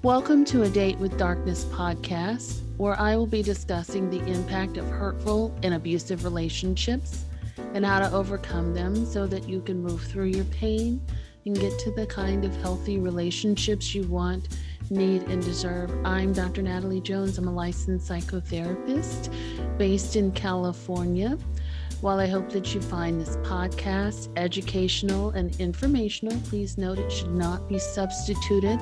Welcome to A Date with Darkness podcast, where I will be discussing the impact of hurtful and abusive relationships and how to overcome them so that you can move through your pain and get to the kind of healthy relationships you want, need, and deserve. I'm Dr. Natalie Jones. I'm a licensed psychotherapist based in California. While I hope that you find this podcast educational and informational, please note it should not be substituted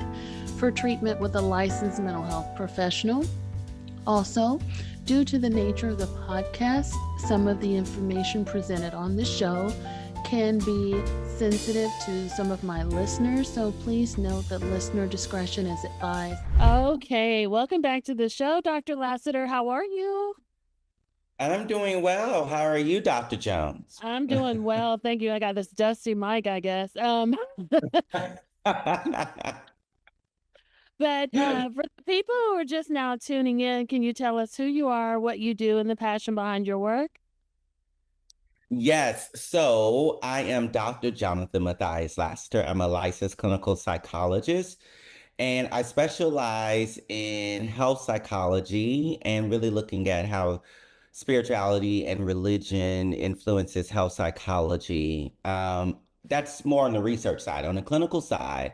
for treatment with a licensed mental health professional. Also, due to the nature of the podcast, some of the information presented on the show can be sensitive to some of my listeners, so please note that listener discretion is advised. Okay, welcome back to the show, Dr. Lassiter. How are you? I'm doing well. How are you, Dr. Jones? I'm doing well, thank you. I got this dusty mic, I guess. But for the people who are just now tuning in, can you tell us who you are, what you do, and the passion behind your work? Yes, so I am Dr. Jonathan Mathias Lassiter. I'm a licensed clinical psychologist, and I specialize in health psychology and really looking at how spirituality and religion influences health psychology. That's more on the research side. On the clinical side,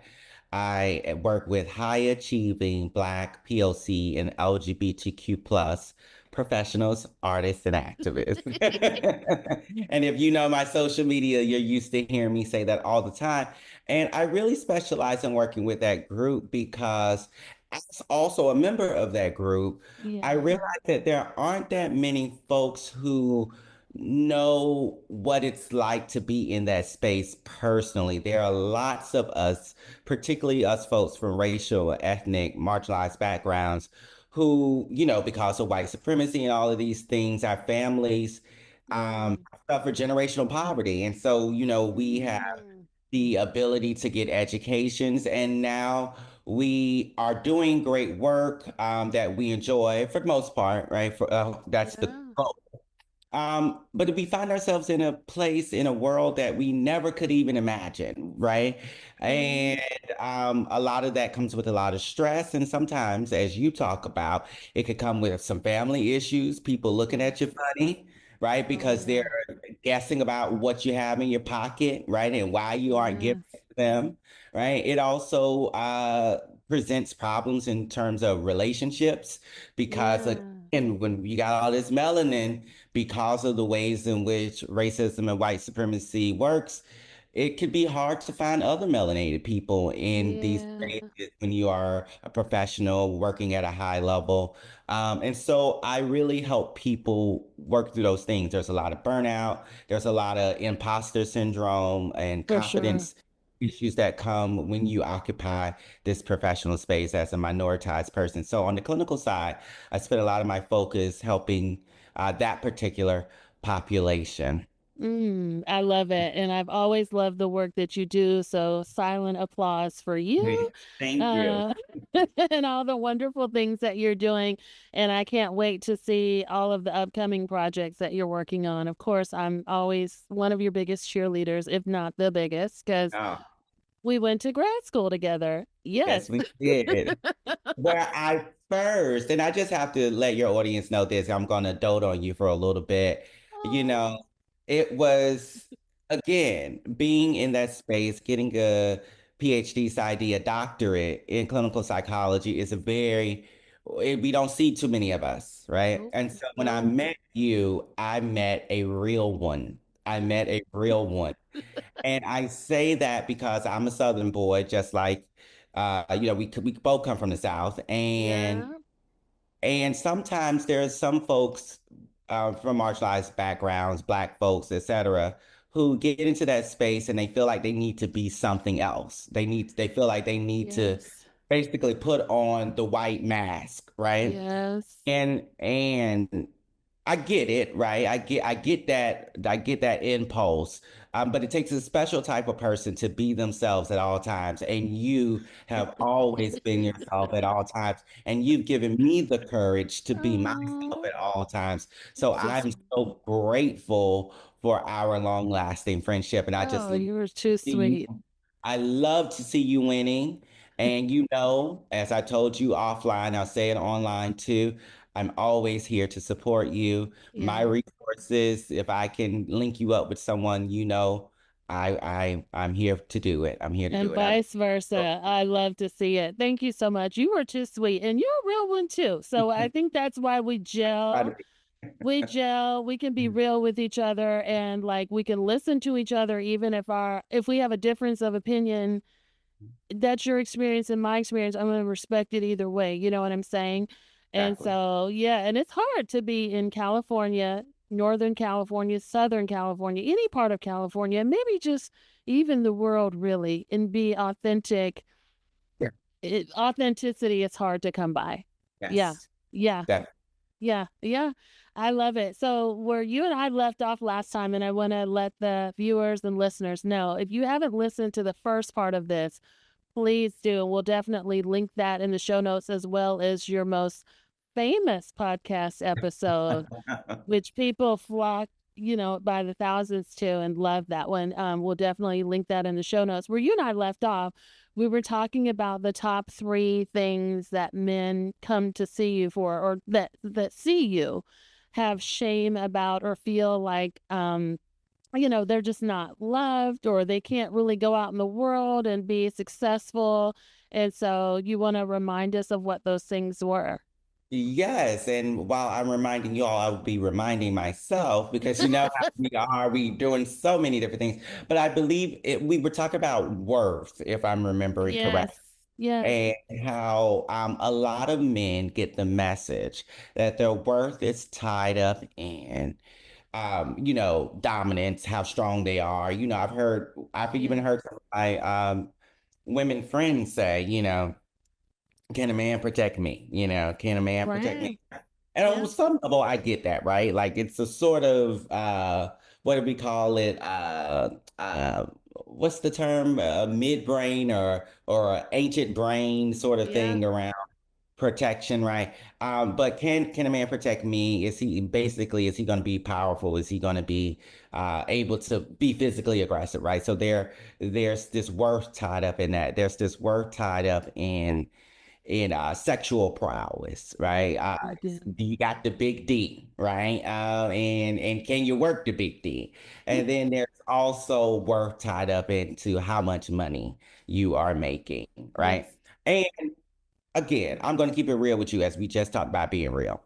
I work with high achieving Black, POC, and LGBTQ plus professionals, artists, and activists. And if you know my social media, you're used to hearing me say that all the time. And I really specialize in working with that group because as also a member of that group, I realize that there aren't that many folks who know what it's like to be in that space personally. There are lots of us, particularly us folks from racial, ethnic, marginalized backgrounds, who, because of white supremacy and all of these things, our families suffer generational poverty. And so, we have the ability to get educations, and now we are doing great work that we enjoy for the most part, right? That's the goal. But we find ourselves in a place in a world that we never could even imagine, right? And a lot of that comes with a lot of stress. And sometimes, as you talk about, it could come with some family issues, people looking at you funny, right? Because they're guessing about what you have in your pocket, right? And why you aren't giving it to them, right? It also presents problems in terms of relationships because, again, when you got all this melanin, because of the ways in which racism and white supremacy works, it could be hard to find other melanated people in these spaces when you are a professional working at a high level. And so I really help people work through those things. There's a lot of burnout, there's a lot of imposter syndrome and For sure. confidence issues that come when you occupy this professional space as a minoritized person. So on the clinical side, I spend a lot of my focus helping that particular population. I love it. And I've always loved the work that you do. So silent applause for you Thank you. and all the wonderful things that you're doing. And I can't wait to see all of the upcoming projects that you're working on. Of course, I'm always one of your biggest cheerleaders, if not the biggest, because Oh, we went to grad school together. yes, Yes. we did. Where I first, and I just have to let your audience know this, I'm going to dote on you for a little bit. You Oh, know, it was, again, being in that space, getting a PhD, PsyD, a doctorate in clinical psychology is we don't see too many of us, right? nope, And so when I nope. met you, I met a real one. I met a real one. And I say that because I'm a Southern boy, just like we both come from the South, Yeah. and sometimes there's some folks from marginalized backgrounds, Black folks, etc., who get into that space and they feel like they need to be something else. They feel like they need to Yes. basically put on the white mask, right? Yes. And I get it, right? I get that impulse. But it takes a special type of person to be themselves at all times. And you have always been yourself at all times. And you've given me the courage to be myself Oh, at all times. So so I'm sweet. so grateful for our long-lasting friendship. And I just Oh, you were too see you. sweet. I love to see you winning. And as I told you offline, I'll say it online too. I'm always here to support you. My Yeah. resources, if I can link you up with someone, I'm here to do it. I'm here to And do it. I vice versa. I love to see it. Thank you so much. You were too sweet, and you're a real one too. So I think that's why we try to gel. be. We gel. We can be real with each other, and like we can listen to each other, even if we have a difference of opinion. That's your experience and my experience. I'm going to respect it either way. You know what I'm saying? And Exactly. so, yeah, and it's hard to be in California, Northern California, Southern California, any part of California, maybe just even the world really, and be authentic. Yeah. Authenticity is hard to come by. Yeah. Yes. Yeah. That. Yeah. Yeah. I love it. So, where you and I left off last time, and I want to let the viewers and listeners know if you haven't listened to the first part of this, please do. We'll definitely link that in the show notes as well as your most famous podcast episode, which people flock, by the thousands to and love that one. We'll definitely link that in the show notes. Where you and I left off, we were talking about the top 3 things that men come to see you for, or that see you have shame about or feel like they're just not loved or they can't really go out in the world and be successful. And so you want to remind us of what those things were. Yes, and while I'm reminding you all, I will be reminding myself because you know how we doing so many different things. But I believe we were talking about worth, if I'm remembering Yes. correct, Yes. and how a lot of men get the message that their worth is tied up in dominance, how strong they are. I've even Yeah. heard some of my women friends say, can a man protect me? Can a man protect Right. me? And on Yeah. some level, I get that, right? Like it's a sort of what do we call it? What's the term? Midbrain or ancient brain sort of Yeah. thing around protection, right? But can a man protect me? Is he going to be powerful? Is he going to be able to be physically aggressive, right? So there's this worth tied up in that. There's this worth tied up in sexual prowess, right? I do. You got the big D, right? And can you work the big D? And then there's also worth tied up into how much money you are making, Yes. right? And again, I'm going to keep it real with you as we just talked about being real.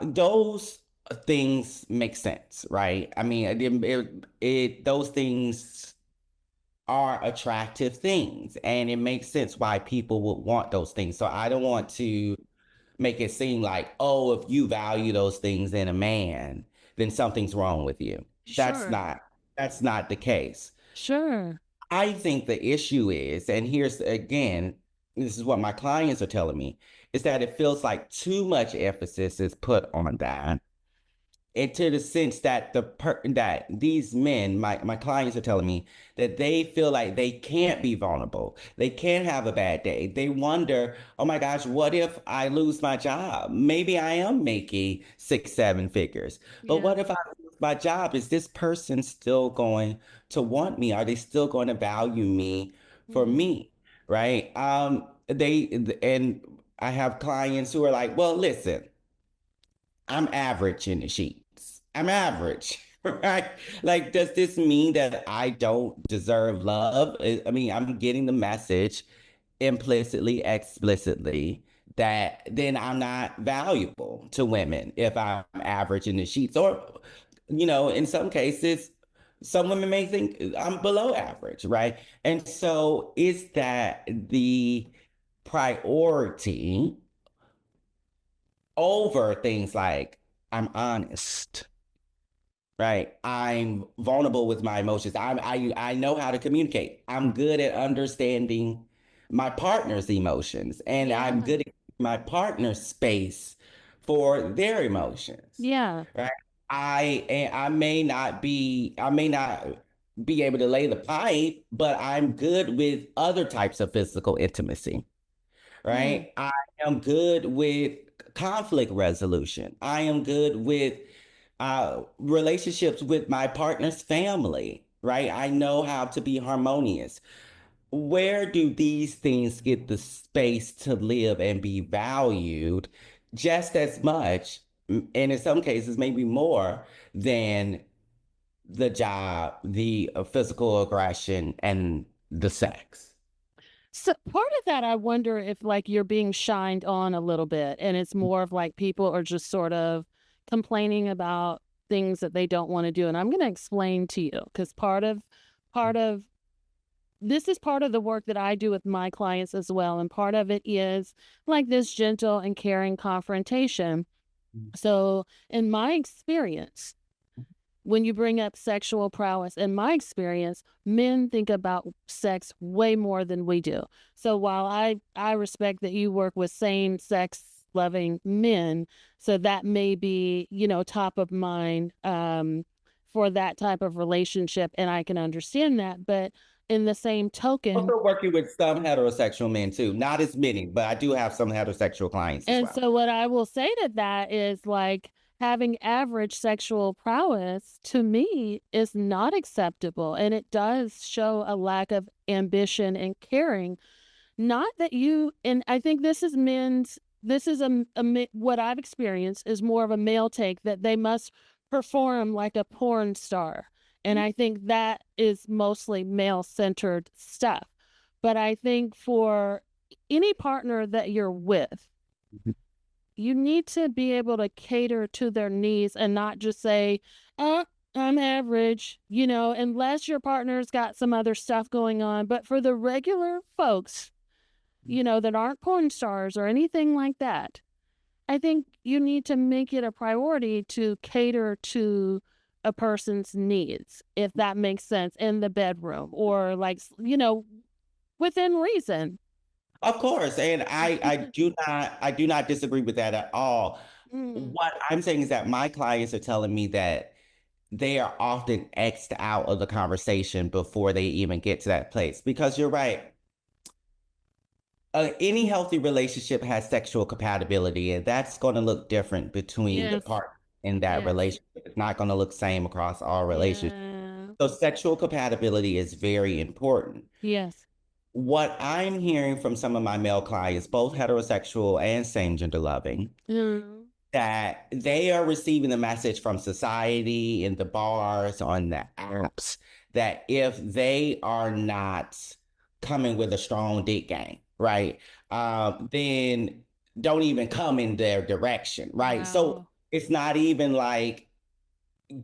Those things make sense, right? I mean, those things are attractive things, and it makes sense why people would want those things. So I don't want to make it seem like, oh, if you value those things in a man, then something's wrong with you. That's Sure. not that's not the case. Sure. I think the issue is, and here's again, this is what my clients are telling me, is that it feels like too much emphasis is put on that into the sense that that these men, my clients are telling me that they feel like they can't be vulnerable. They can't have a bad day. They wonder, oh my gosh, what if I lose my job? Maybe I am making 6, 7 figures, but Yeah. what if I lose my job? Is this person still going to want me? Are they still going to value me for Mhm. me? Right? And I have clients who are like, well, listen, I'm average in the sheets. I'm average, right? Like, does this mean that I don't deserve love? I mean, I'm getting the message implicitly, explicitly that then I'm not valuable to women if I'm average in the sheets. Or, in some cases, some women may think I'm below average, right? And so is that the priority over things like I'm honest, right? I'm vulnerable with my emotions. I know how to communicate. I'm good at understanding my partner's emotions, and I'm Yeah. good at my partner's space for their emotions, Yeah. right? I may not be able to lay the pipe, but I'm good with other types of physical intimacy, Yeah. right? I am good with conflict resolution. I am good with relationships with my partner's family, right? I know how to be harmonious. where do these things get the space to live and be valued just as much, and in some cases, maybe more than the job, the physical aggression, and the sex? So part of that, I wonder if like you're being shined on a little bit, and it's more of like people are just sort of complaining about things that they don't want to do. And I'm going to explain to you because part of this is part of the work that I do with my clients as well. And part of it is like this gentle and caring confrontation. So, in my experience, when you bring up sexual prowess, in my experience, men think about sex way more than we do. So while I respect that you work with same sex loving men, so that may be, top of mind for that type of relationship, and I can understand that. But in the same token, Also working with some heterosexual men too, not as many, but I do have some heterosexual clients as and well. so what I will say to that is like having average sexual prowess to me is not acceptable. And it does show a lack of ambition and caring. Not that and I think this is what I've experienced is more of a male take that they must perform like a porn star. And I think that is mostly male centered stuff. But I think for any partner that you're with, you need to be able to cater to their needs and not just say, oh, I'm average, unless your partner's got some other stuff going on. But for the regular folks, that aren't porn stars or anything like that, I think you need to make it a priority to cater to a person's needs, if that makes sense, in the bedroom or like, within reason. Of course, and I do not disagree with that at all. Mm, What I'm saying is that my clients are telling me that they are often X'd out of the conversation before they even get to that place. Because you're right, any healthy relationship has sexual compatibility, and that's going to look different between the yes, part in that yes, relationship. It's not going to look same across all relationships. yeah, So sexual compatibility is very important. yes. What I'm hearing from some of my male clients, both heterosexual and same gender loving, Mm, that they are receiving the message from society in the bars, on the apps, that if they are not coming with a strong dick game, right, then don't even come in their direction, right? So wow. it's not even like,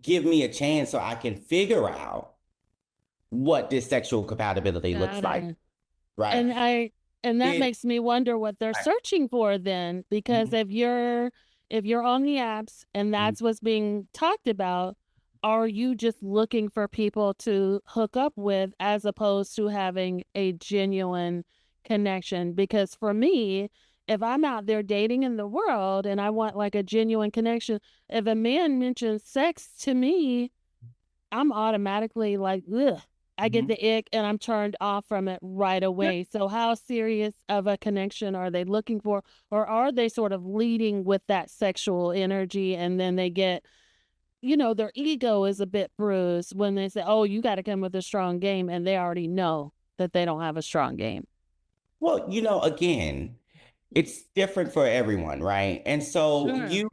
give me a chance so I can figure out what this sexual compatibility looks Got like, it. right? And I and that It, makes me wonder what they're right. searching for then, because if you're on the apps and that's what's being talked about, are you just looking for people to hook up with as opposed to having a genuine connection? Because for me, if I'm out there dating in the world and I want like a genuine connection, if a man mentions sex to me, I'm automatically like, ugh. I get Mhm. the ick and I'm turned off from it right away. So, how serious of a connection are they looking for? Or are they sort of leading with that sexual energy and then they get, their ego is a bit bruised when they say, oh, you got to come with a strong game. And they already know that they don't have a strong game. Well, again, it's different for everyone, right? And so Sure.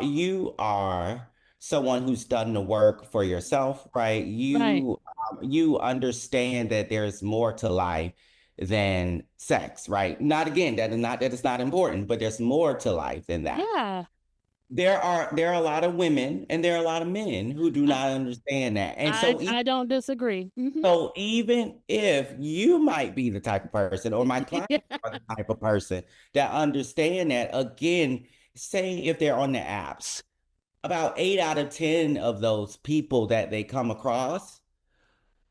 you are someone who's done the work for yourself, right? Right. You understand that there's more to life than sex, right? Not again, that is not important, but there's more to life than that. Yeah. There are a lot of women and there are a lot of men who do I, not understand that. And I, so I don't disagree. Hmm. so even if you might be the type of person, or my clients Yeah. are the type of person that understand that, again, say if they're on the apps, about 8 out of 10 of those people that they come across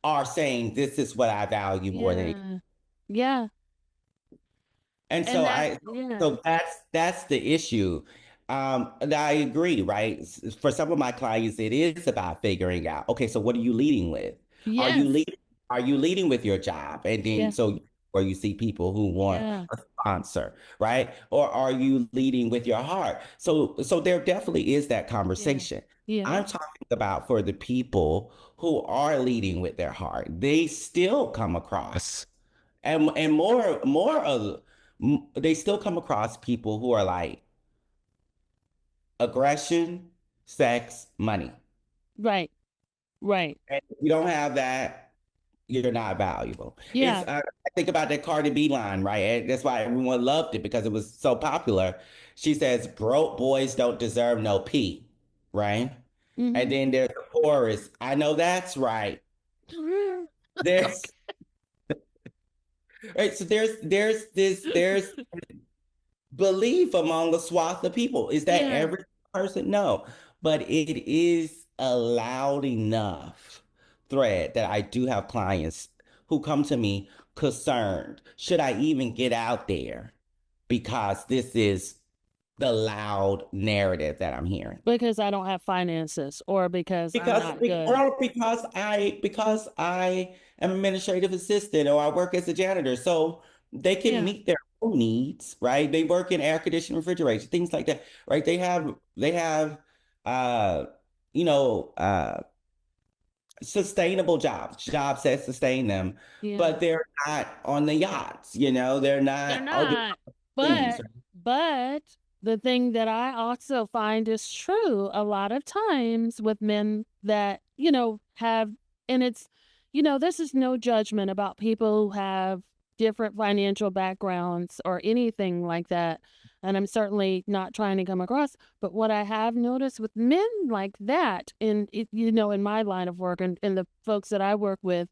are saying, this is what I value more than anything. Yeah. Yeah. And And so that, I yeah. so that's the issue. And I agree, right? For some of my clients, it is about figuring out, okay, so what are you leading with? Are you Yes. leading are you leading with your job? And then Yeah. so where you see people who want Yeah. a sponsor, right? Or are you leading with your heart? So there definitely is that Yeah. conversation. Yeah. I'm talking about for the people who are leading with their heart. They still come across and more of they still come across people who are like aggression, sex, money. Right. Right. And if you don't have that, you're not valuable. It's Yeah. I think about that Cardi B line, right? And that's why everyone loved it because it was so popular. She says, "Broke boys don't deserve no pee," right? And Hmm. then there's the chorus. I know that's right. There's right. So there's belief among a swath of people. Is that Yeah. every person? No, but it is a loud enough thread that I do have clients who come to me concerned. Should I even get out there? Because this is the loud narrative that I'm hearing. Because I don't have finances or because I'm Because not good. because I am administrative assistant or I work as a janitor, so they can Yeah. meet their own needs, right? They work in air conditioning, refrigeration, things like that, right? They have uh you know sustainable jobs that sustain them, Yeah. but they're not on the yachts, they're They're not doing not. things. But but the thing that I also find is true a lot of times with men that, have, and it's, this is no judgment about people who have different financial backgrounds or anything like that. And I'm certainly not trying to come across, but what I have noticed with men like that in my line of work and the folks that I work with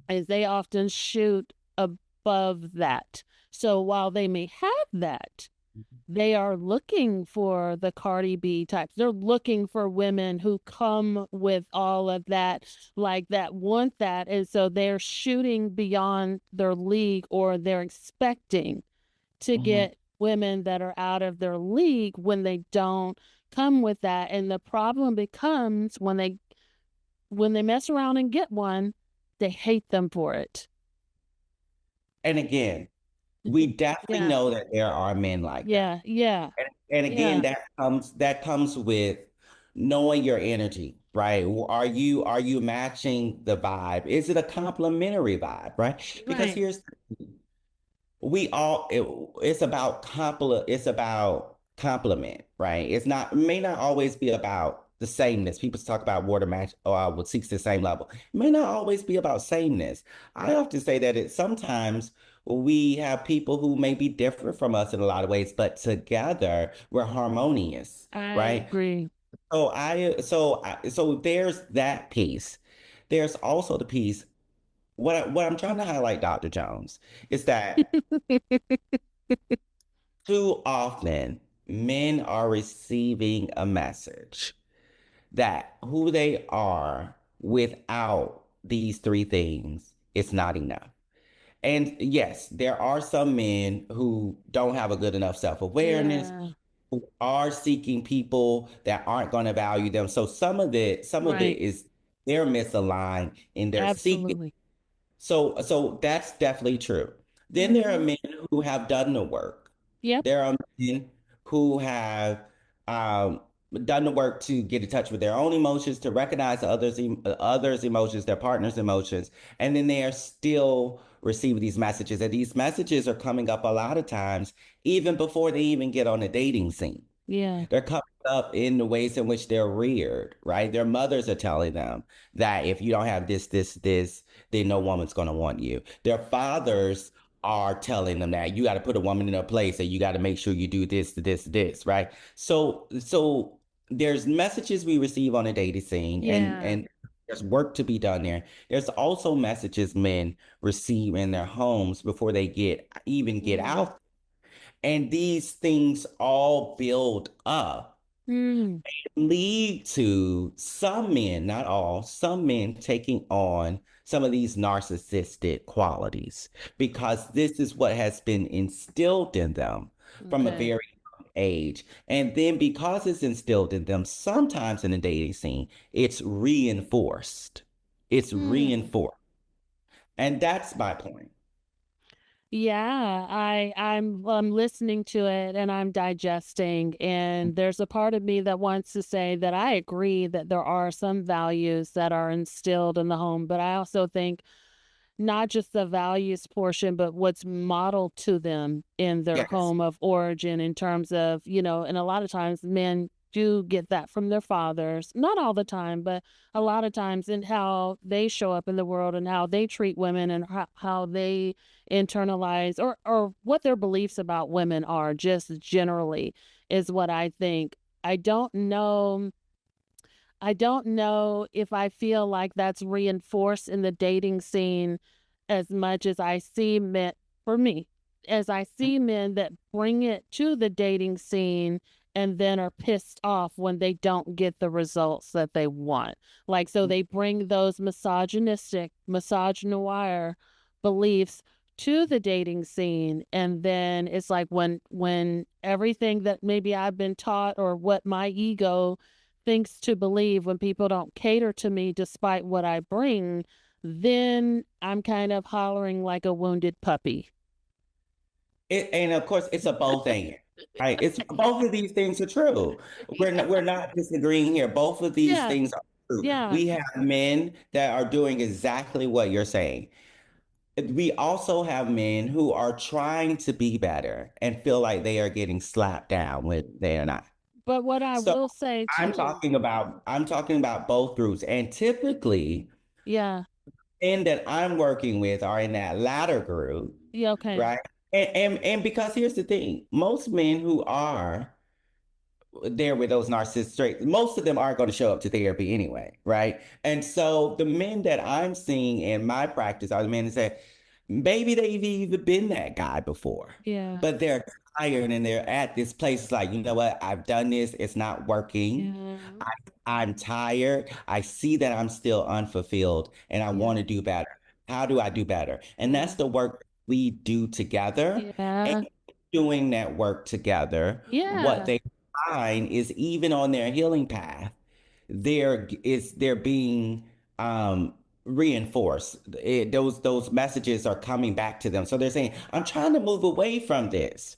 is they often shoot above that. So while they may have that, they are looking for the Cardi B types. They're looking for women who come with all of that, like that, want that. And so they're shooting beyond their league, or they're expecting to Mhm. get women that are out of their league when they don't come with that. And the problem becomes when they mess around and get one, they hate them for it. And again, we definitely Yeah. know that there are men like that. Yeah. Yeah. And again, Yeah. that comes with knowing your energy, right? Are you matching the vibe? Is it a complementary vibe, right? Because Right. here's we all it's about compliment, right? It may not always be about the sameness. People talk about water match or what seeks the same level. It may not always be about sameness. I often say that it sometimes we have people who may be different from us in a lot of ways, but together we're harmonious, I right? agree. So there's that piece. There's also the piece. What I'm trying to highlight, Dr. Jones, is that too often men are receiving a message that who they are without these three things is not enough. And yes, there are some men who don't have a good enough self-awareness, Yeah. who are seeking people that aren't going to value them. So some of it Right. is they're misaligned in their seeking. Absolutely. So that's definitely true. Then there are Hmm. men who have done the work. Yep. There are men who have um, done the work to get in touch with their own emotions, to recognize others' emotions, their partner's emotions, and then they are still receiving these messages. And these messages are coming up a lot of times even before they even get on the dating scene. Yeah. They're coming up in the ways in which they're reared, right? Their mothers are telling them that if you don't have this, then no woman's going to want you. Their fathers are telling them that you got to put a woman in her place and you got to make sure you do this, right? So there's messages we receive on a dating scene, and Yeah. and there's work to be done there. There's also messages men receive in their homes before they even get Mm. out, and these things all build up, Mm. lead to some men, not all, some men taking on some of these narcissistic qualities because this is what has been instilled in them from a Okay. very young age. And then because it's instilled in them, sometimes in the dating scene, it's reinforced. It's Mm. reinforced. And that's my point. Yeah, I'm listening to it and I'm digesting, and there's a part of me that wants to say that I agree that there are some values that are instilled in the home, but I also think not just the values portion, but what's modeled to them in their Yes. home of origin in terms of, and a lot of times men do get that from their fathers. Not all the time, but a lot of times in how they show up in the world and how they treat women and how they internalize or what their beliefs about women are just generally is what I think. I don't know I don't know if I feel like that's reinforced in the dating scene as much as I see men, for me, as I see men that bring it to the dating scene and then are pissed off when they don't get the results that they want. Like, so they bring those misogynistic, misogynoir beliefs to the dating scene, and then it's like when everything that maybe I've been taught or what my ego thinks to believe, when people don't cater to me despite what I bring, then I'm kind of hollering like a wounded puppy. And of course, it's a both and, right? It's both of these things are true. We're not disagreeing here. Both of these Yeah, things are true. yeah, We have men that are doing exactly what you're saying. We also have men who are trying to be better and feel like they are getting slapped down when they are not. but what I So will say too, I'm talking about both groups. And typically, yeah, men that I'm working with are in that latter group, yeah, okay, right? And because here's the thing, most men who are there with those narcissistic traits, most of them aren't going to show up to therapy anyway, right? And so the men that I'm seeing in my practice are the men that say, maybe they've even been that guy before, yeah, but they're tired and they're at this place it's like, you know what? I've done this, it's not working. yeah, I, I'm tired. I see that I'm still unfulfilled and I yeah, want to do better. How do I do better? And yeah, that's the work we do together. And yeah, doing that work together, what yeah, they find is even on their healing path, they're being reinforced. Those messages are coming back to them. So they're saying, I'm trying to move away from this.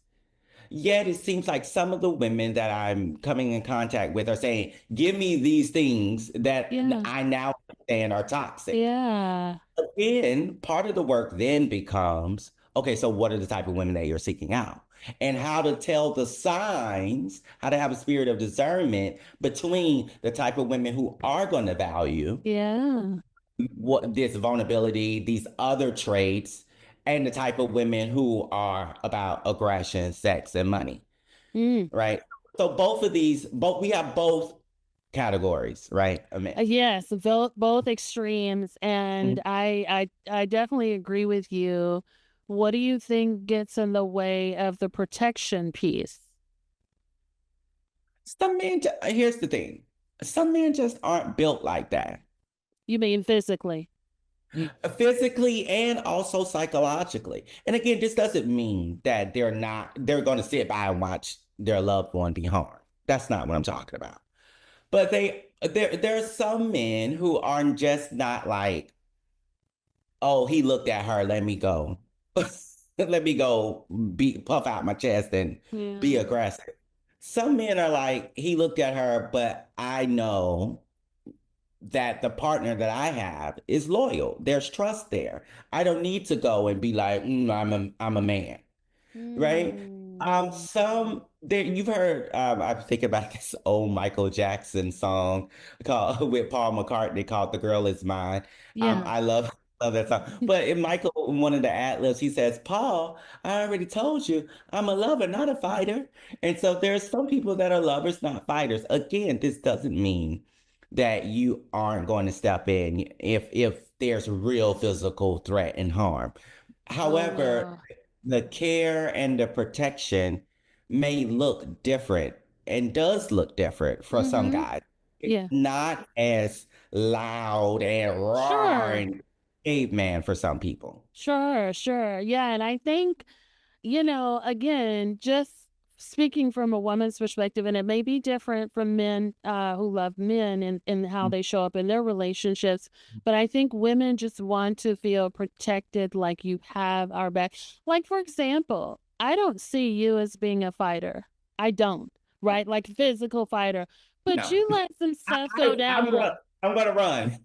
Yet it seems like some of the women that I'm coming in contact with are saying, give me these things that yeah, I now understand are toxic. yeah, Again, part of the work then becomes, okay, so what are the type of women that you're seeking out? And how to tell the signs, how to have a spirit of discernment between the type of women who are going to value yeah, what this vulnerability, these other traits, and the type of women who are about aggression, sex, and money, mm. right? So both of these, both we have both categories, right? I mean, Yes, both extremes, and I definitely agree with you. What do you think gets in the way of the protection piece? some men, here's the thing, some men just aren't built like that. You mean physically? Physically and also psychologically. And again, this doesn't mean that they're going to sit by and watch their loved one be harmed. That's not what I'm talking about. But there are some men who are just not like, oh, he looked at her, let me go. Let me go puff out my chest and be Yeah. aggressive. Some men are like, he looked at her, but I know that the partner that I have is loyal. There's trust there. I don't need to go and be like, I'm a man, right? Mm. Some there you've heard. I'm thinking about this old Michael Jackson song called with Paul McCartney called "The Girl Is Mine." Yeah. I love that song. But in Michael, in one of the ad-libs, he says, "Paul, I already told you, I'm a lover, not a fighter." And so there's some people that are lovers, not fighters. Again, this doesn't mean that you aren't going to step in if there's real physical threat and harm. Oh However, no. the care and the protection may look different and does look different for some Mm-hmm. guys. It's Yeah. not as loud and Sure. roaring caveman for some people. Sure. Sure. Yeah. And I think, again, just speaking from a woman's perspective, and it may be different from men who love men and how they show up in their relationships, but I think women just want to feel protected, like you have our back. Like, for example, I don't see you as being a fighter. I don't, right? Like, physical fighter. But No, you let some stuff go down. I'm gonna run.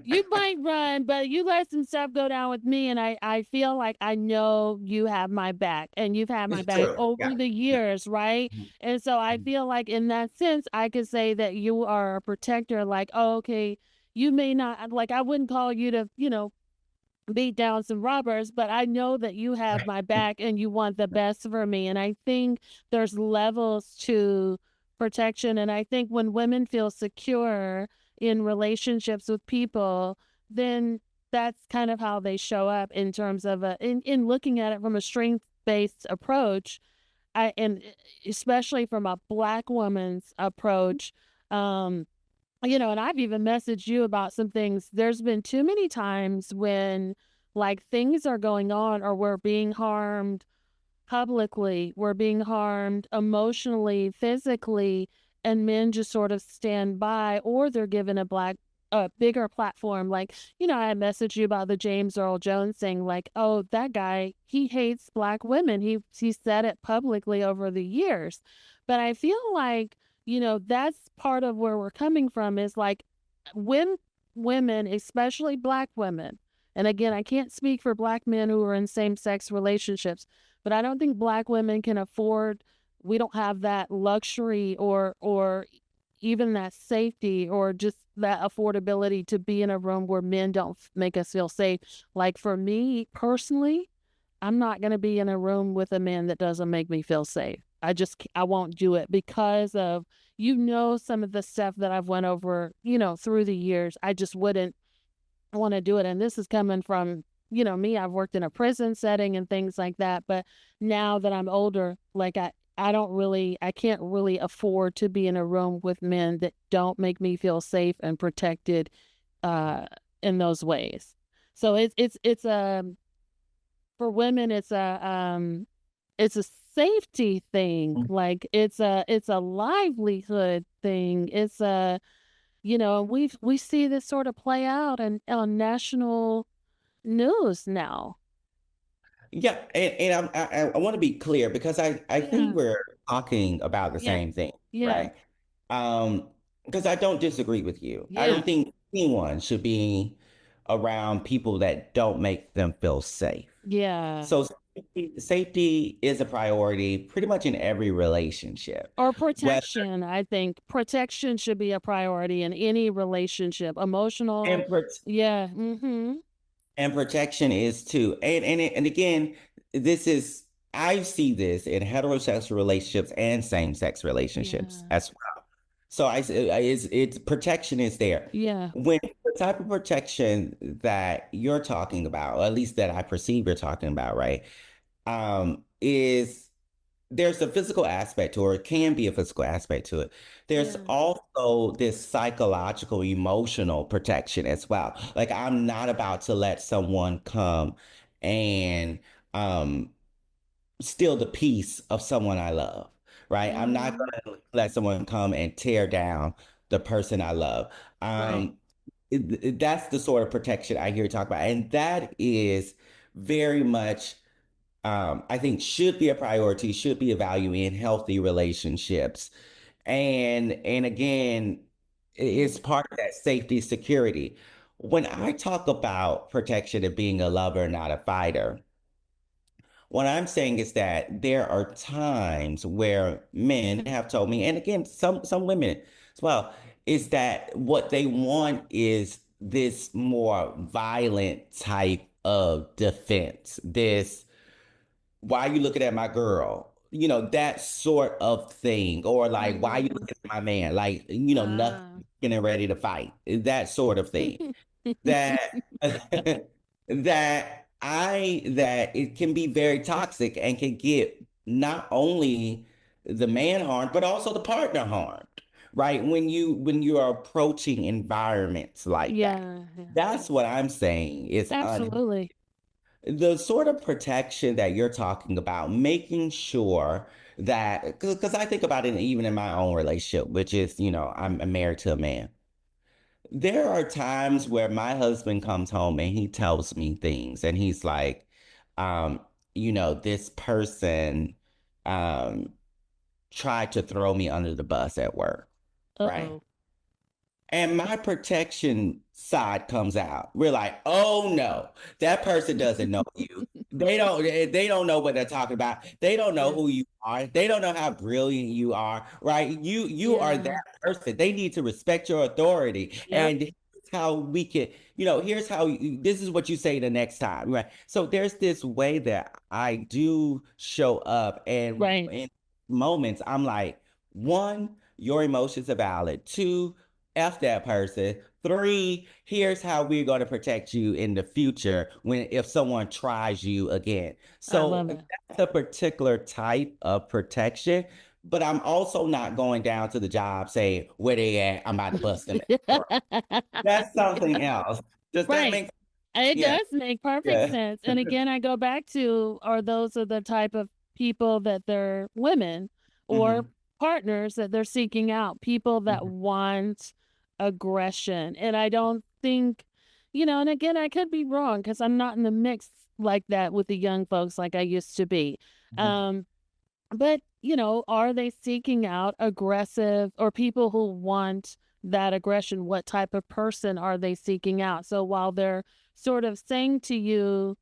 You might run, but you let some stuff go down with me, and I feel like I know you have my back, and you've had my It's back true. over Yeah. the Yeah. years, right? Mhm. And so I Mhm. feel like in that sense, I could say that you are a protector. Like, oh, okay, you may not like. I wouldn't call you to, beat down some robbers, but I know that you have my back and you want the best for me. And I think there's levels to protection. And I think when women feel secure in relationships with people, then that's kind of how they show up in terms of in looking at it from a strength based approach. And especially from a black woman's approach. Um, and I've even messaged you about some things. There's been too many times when like things are going on or we're being harmed publicly, we're being harmed emotionally, physically, and men just sort of stand by or they're given a bigger platform. Like, I messaged you about the James Earl Jones thing, like, oh, that guy, he hates black women. He said it publicly over the years. But I feel like, that's part of where we're coming from is like when women, especially black women, and again, I can't speak for black men who are in same sex relationships, but I don't think black women can afford, we don't have that luxury or even that safety or just that affordability to be in a room where men don't make us feel safe. Like for me personally, I'm not going to be in a room with a man that doesn't make me feel safe. I won't do it because of some of the stuff that I've went over, through the years. I just wouldn't want to do it. And this is coming from, me. I've worked in a prison setting and things like that. But now that I'm older, like I can't really afford to be in a room with men that don't make me feel safe and protected uh, in those ways. So it's a, for women, it's a safety thing. Like it's a livelihood thing. It's a, we see this sort of play out and on national news now. Yeah, I want to be clear because I think Yeah. we're talking about the Yeah. same thing, Yeah. right? Because I don't disagree with you. I Yeah. don't think anyone should be around people that don't make them feel safe. Yeah. So safety is a priority pretty much in every relationship. Or Whether protection. I think protection should be a priority in any relationship. Emotional. and pro- Yeah. Mm-hmm. and protection is too. And again, this is I see this in heterosexual relationships and same-sex relationships Yeah. as well. So it's protection is there. Yeah. When the type of protection that you're talking about, or at least that I perceive you're talking about, right? Is there's a physical aspect to it, or it can be a physical aspect to it. There's Yeah. also this psychological, emotional protection as well. Like I'm not about to let someone come and um steal the peace of someone I love, right? I'm not Mm-hmm. gonna let someone come and tear down the person I love. Right. Um that's the sort of protection I hear you talk about. And that is very much I think should be a priority, should be a value in healthy relationships. And again, it's Yeah. part of that safety security. When I talk about protection and being a lover, not a fighter, what I'm saying is that there are times where men have told me, and again, some women as well, is that what they want is this more violent type of defense, this why are you looking at my girl? That sort of thing. Or like, why are you Mm-hmm. looking at my man? Like, nothing Ah. getting ready to fight. That sort of thing. That that it can be very toxic and can get not only the man harmed, but also the partner harmed. Right. When you are approaching environments like that. Yeah. Yeah. That's what I'm saying is Absolutely. the sort of protection that you're talking about, making sure that, because I think about it even in my own relationship, which is, I'm married to a man. There are times where my husband comes home and he tells me things and he's like, um, this person um tried to throw me under the bus at work, right? Uh-oh. And my protection side comes out. We're like, oh no, that person doesn't know you. They don't know what they're talking about. They don't know Yeah. who you are. They don't know how brilliant you are, right? You are Yeah. that person. They need to respect your authority. Yep. And here's how we can, here's how this is what you say the next time, right? So there's this way that I do show up, and Right. in moments I'm like, one, your emotions are valid. Two, F that person. Three, here's how we're going to protect you in the future if someone tries you again. I So love it. that's a particular type of protection, but I'm also not going down to the job saying, where they at? I'm about to bust them. That's something else. Does that Right. make It Yeah, does make perfect yeah. sense. And again, I go back to, are those are the type of people that they're women or hmm partners that they're seeking out, people that hmm want aggression. And I don't think, and again, I could be wrong because I'm not in the mix like that with the young folks like I used to be. hmm Um, but, are they seeking out aggressive or people who want that aggression? What type of person are they seeking out? So while they're sort of saying to you,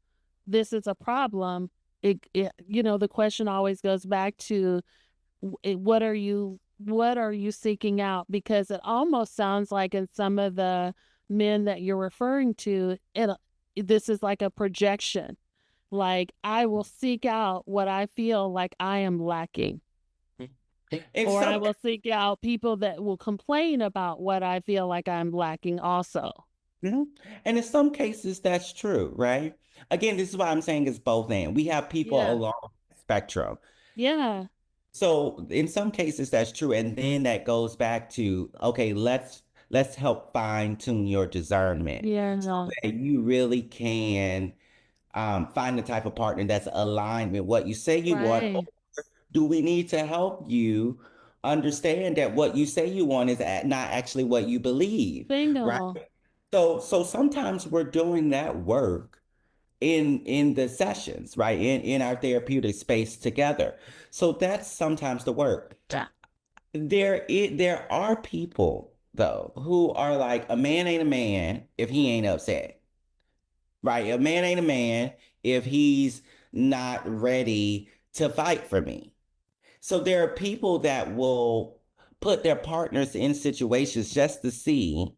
this is a problem, the question always goes back to what are you seeking out? Because it almost sounds like in some of the men that you're referring to, this is like a projection. Like, I will seek out what I feel like I am lacking, In or I some will seek out people that will complain about what I feel like I'm lacking also. Mhm. And in some cases, that's true, right? Again, this is why I'm saying it's both and. We have people Yeah. along the spectrum. Yeah. So in some cases, that's true. And then that goes back to, okay, let's help fine tune your discernment Yeah. so No. that you really can find the type of partner that's aligned with what you say you want. Or Right. do we need to help you understand that what you say you want is not actually what you believe, right? Bingo. So sometimes we're doing that work in the sessions, right? In our therapeutic space together. So that's sometimes the work. There are people though who are like, a man ain't a man if he ain't upset, right? A man ain't a man if he's not ready to fight for me. So there are people that will put their partners in situations just to see,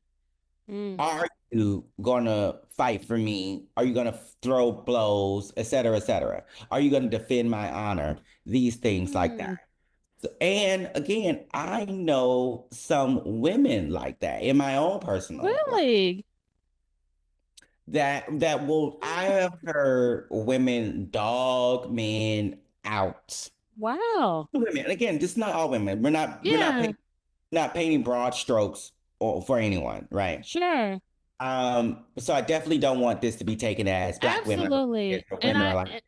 Mm. are you gonna fight for me? Are you gonna throw blows, et cetera, et cetera? Are you gonna defend my honor? These things like that. Mm. And again, I know some women like that in my own personal life Really? that will, I have heard women dog men out. Wow. Women, again, this is not all women. Yeah. Not painting broad strokes or for anyone, right? Sure. So I definitely don't want this to be taken as black women are like this Absolutely. or And women are like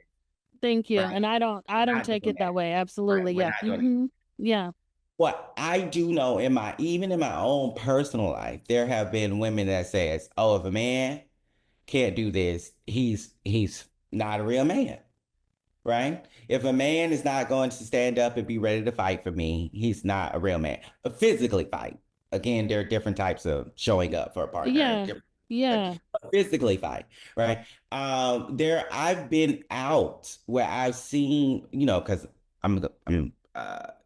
thank you. right. And I We're don't not take doing it that that. way. Right. Absolutely. We're Yeah. not doing that. Yeah. What I do know even in my own personal life, there have been women that says, "Oh, if a man can't do this, he's not a real man." Right? If a man is not going to stand up and be ready to fight for me, he's not a real man. Physically fight. Again, there are different types of showing up for a partner. Yeah. Yeah. Physically fight, right? I've been out where I've seen, because I'm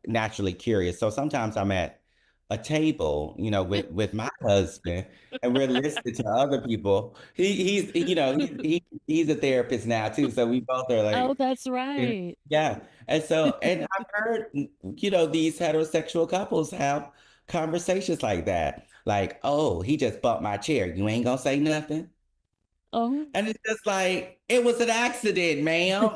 naturally curious. So sometimes I'm at a table, with my husband, and we're listening to other people. He's a therapist now too, so we both are Oh, like, that's right. yeah. And I've heard, these heterosexual couples have conversations like that. Like, oh, he just bumped my chair. You ain't gonna say nothing? Oh. And it's just like, it was an accident, ma'am.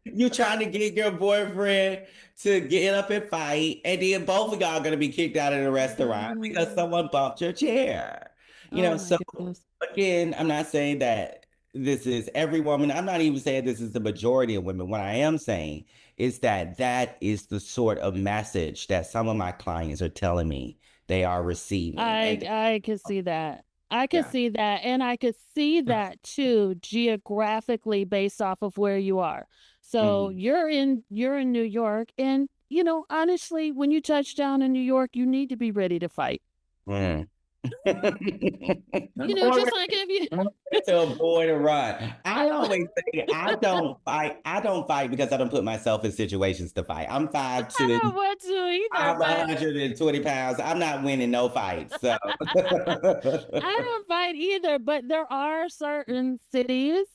You trying to get your boyfriend to get up and fight, and then both of y'all gonna be kicked out of the restaurant because Mm. someone bumped your chair. Oh my So goodness. again, I'm not saying that this is every woman. I'm not even saying this is the majority of women. What I am saying is that is the sort of message that some of my clients are telling me they are receiving. And I could see that. I could yeah. see that. And I could see that too geographically based off of where you are. So Mhm. you're in New York, and honestly, when you touch down in New York, you need to be ready to fight. Mm. Or Just like if you, to avoid a run. I always say I don't fight. I don't fight because I don't put myself in situations to fight. I'm I 5'2". don't want to either, I'm but 120 pounds. I'm not winning no fights. So I don't fight either, but there are certain cities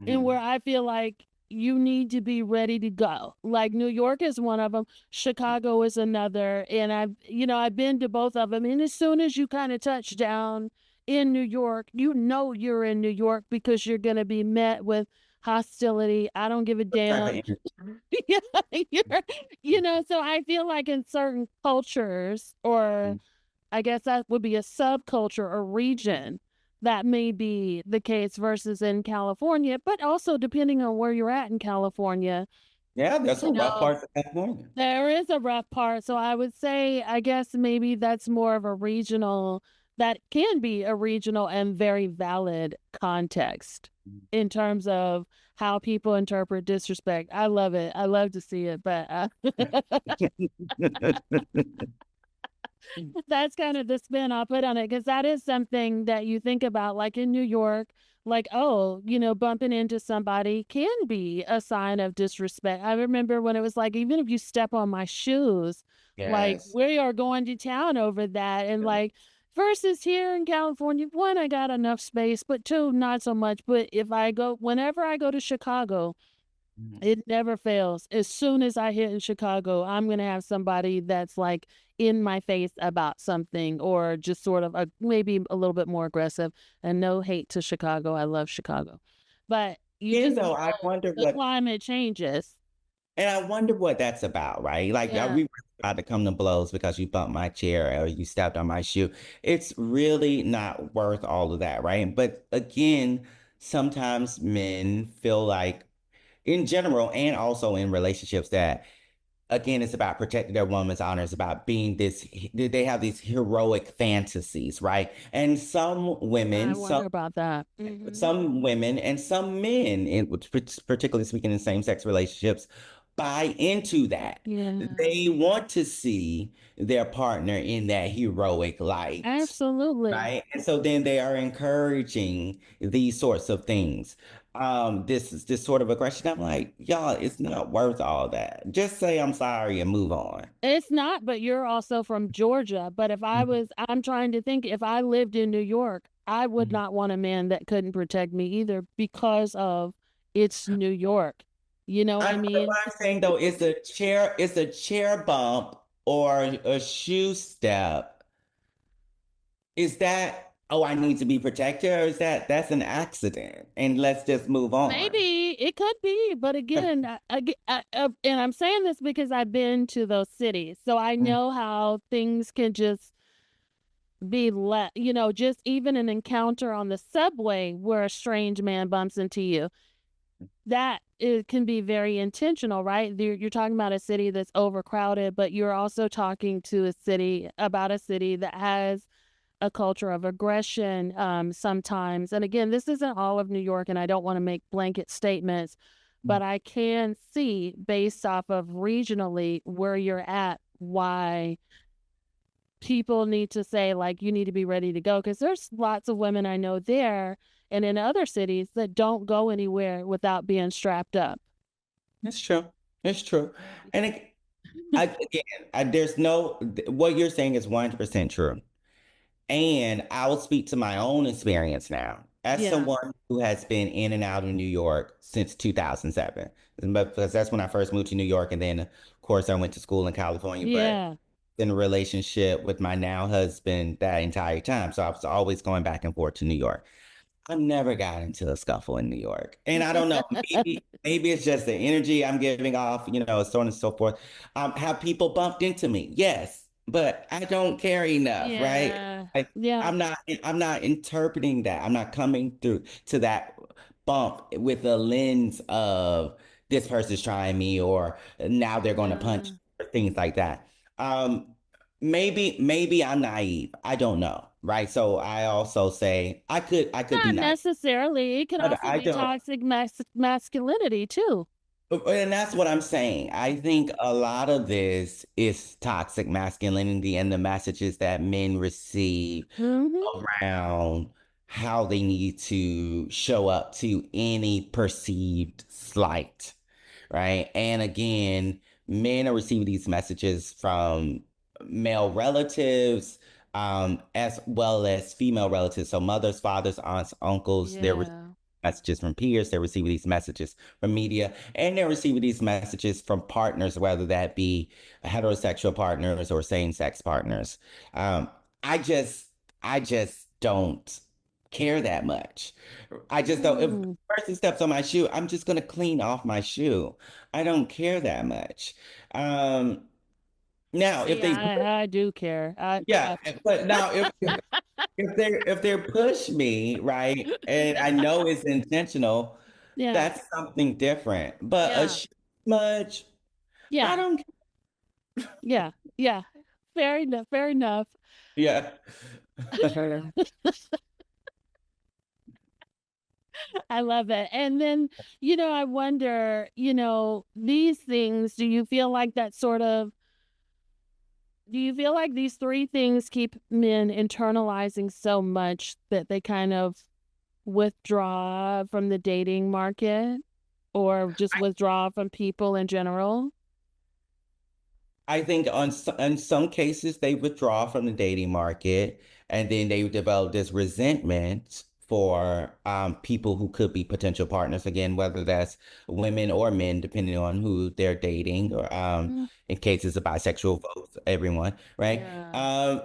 in where Mhm. I feel like you need to be ready to go. Like New York is one of them, Chicago is another, and I've been to both of them. And as soon as you kind of touch down in New York, you know you're in New York because you're going to be met with hostility. I don't give a What type of damn. energy? Yeah, so I feel like in certain cultures or I guess that would be a subculture or region. That may be the case versus in California, but also depending on where you're at in California, Yeah, there's you some rough know, parts of California. there is a rough part. So I would say, I guess maybe that's more of a regional, that can be a regional and very valid context in terms of how people interpret disrespect. I love it. I love to see it, but that's kind of the spin I'll put on it because that is something that you think about, like in New York, like, oh, bumping into somebody can be a sign of disrespect. I remember when it was like, even if you step on my shoes, like, Yes. we are going to town over that. And like, versus here in California, one, I got enough space, but two, not so much. But whenever I go to Chicago, Mhm. it never fails. As soon as I hit in Chicago, I'm going to have somebody that's like in my face about something or just sort of maybe a little bit more aggressive. And no hate to Chicago. I love Chicago. But you Again, just though, I know wonder the what, climate changes. and I wonder what that's about, right? Like, are Yeah. we really about to come to blows because you bumped my chair or you stepped on my shoe? It's really not worth all of that, right? But again, sometimes men feel like, in general, and also in relationships, that again, it's about protecting their woman's honor. It's about being this, they have these heroic fantasies, right? And I wonder about that. Hmm. some women and some men, particularly speaking in same-sex relationships, buy into that. Yeah. They want to see their partner in that heroic light, Absolutely. right? And so then they are encouraging these sorts of things. This is this sort of aggression. I'm like, y'all, it's not worth all that. Just say I'm sorry and move on. It's not, but you're also from Georgia. But I'm trying to think, if I lived in New York, I would Mhm. not want a man that couldn't protect me either because of it's New York. You know what I I know mean? what I'm saying though, it's a chair bump or a shoe step. Is that, oh, I need to be protected, or is that's an accident? And let's just move on. Maybe it could be, but again, and I'm saying this because I've been to those cities, so I know how things can just just even an encounter on the subway where a strange man bumps into you. That it can be very intentional, right? You're talking about a city that's overcrowded, but you're also talking to a city that has a culture of aggression sometimes. And again, this isn't all of New York, and I don't want to make blanket statements, but I can see based off of regionally where you're at why people need to say, like, you need to be ready to go. Because there's lots of women I know there and in other cities that don't go anywhere without being strapped up. It's true. It's true. And again, there's no, what you're saying is 100% true. And I will speak to my own experience now as Yeah. someone who has been in and out of New York since 2007. Because that's when I first moved to New York. And then, of course, I went to school in California, but Yeah. in a relationship with my now husband that entire time. So I was always going back and forth to New York. I've never got into a scuffle in New York. And I don't know, maybe it's just the energy I'm giving off, so on and so forth. Have people bumped into me? Yes, but I don't care enough, right? Yeah. Like, Yeah. I'm not interpreting that. I'm not coming through to that bump with a lens of this person's trying me or now they're going to punch Yeah. or things like that. Um, maybe I'm naive. I don't know, right? So I also say I could be Not naive, necessarily. It could but also I be don't. toxic masculinity too. And that's what I'm saying. I think a lot of this is toxic masculinity and the messages that men receive Hmm. around how they need to show up to any perceived slight, right? And again, men are receiving these messages from male relatives, as well as female relatives. So mothers, fathers, aunts, uncles, they're receiving Yeah. messages from peers, they're receiving these messages from media, and they're receiving these messages from partners, whether that be heterosexual partners or same-sex partners. Um, I just, I just don't care that much. I just don't. If the Mm. person steps on my shoe, I'm just gonna clean off my shoe. I don't care that much. Um, now if See, they, I do care. yeah, but now if they push me, right, and I know it's intentional, yeah, that's something different. But a yeah, shoe smudge, I yeah, don't. yeah, yeah. Fair enough. Fair enough. Yeah. I love it. And then, I wonder, these things, do you feel like these three things keep men internalizing so much that they kind of withdraw from the dating market or just withdraw from people in general? I think in some cases they withdraw from the dating market and then they develop this resentment for people who could be potential partners again, whether that's women or men, depending on who they're dating, or Mm, in cases of bisexual folks, everyone, right? yeah.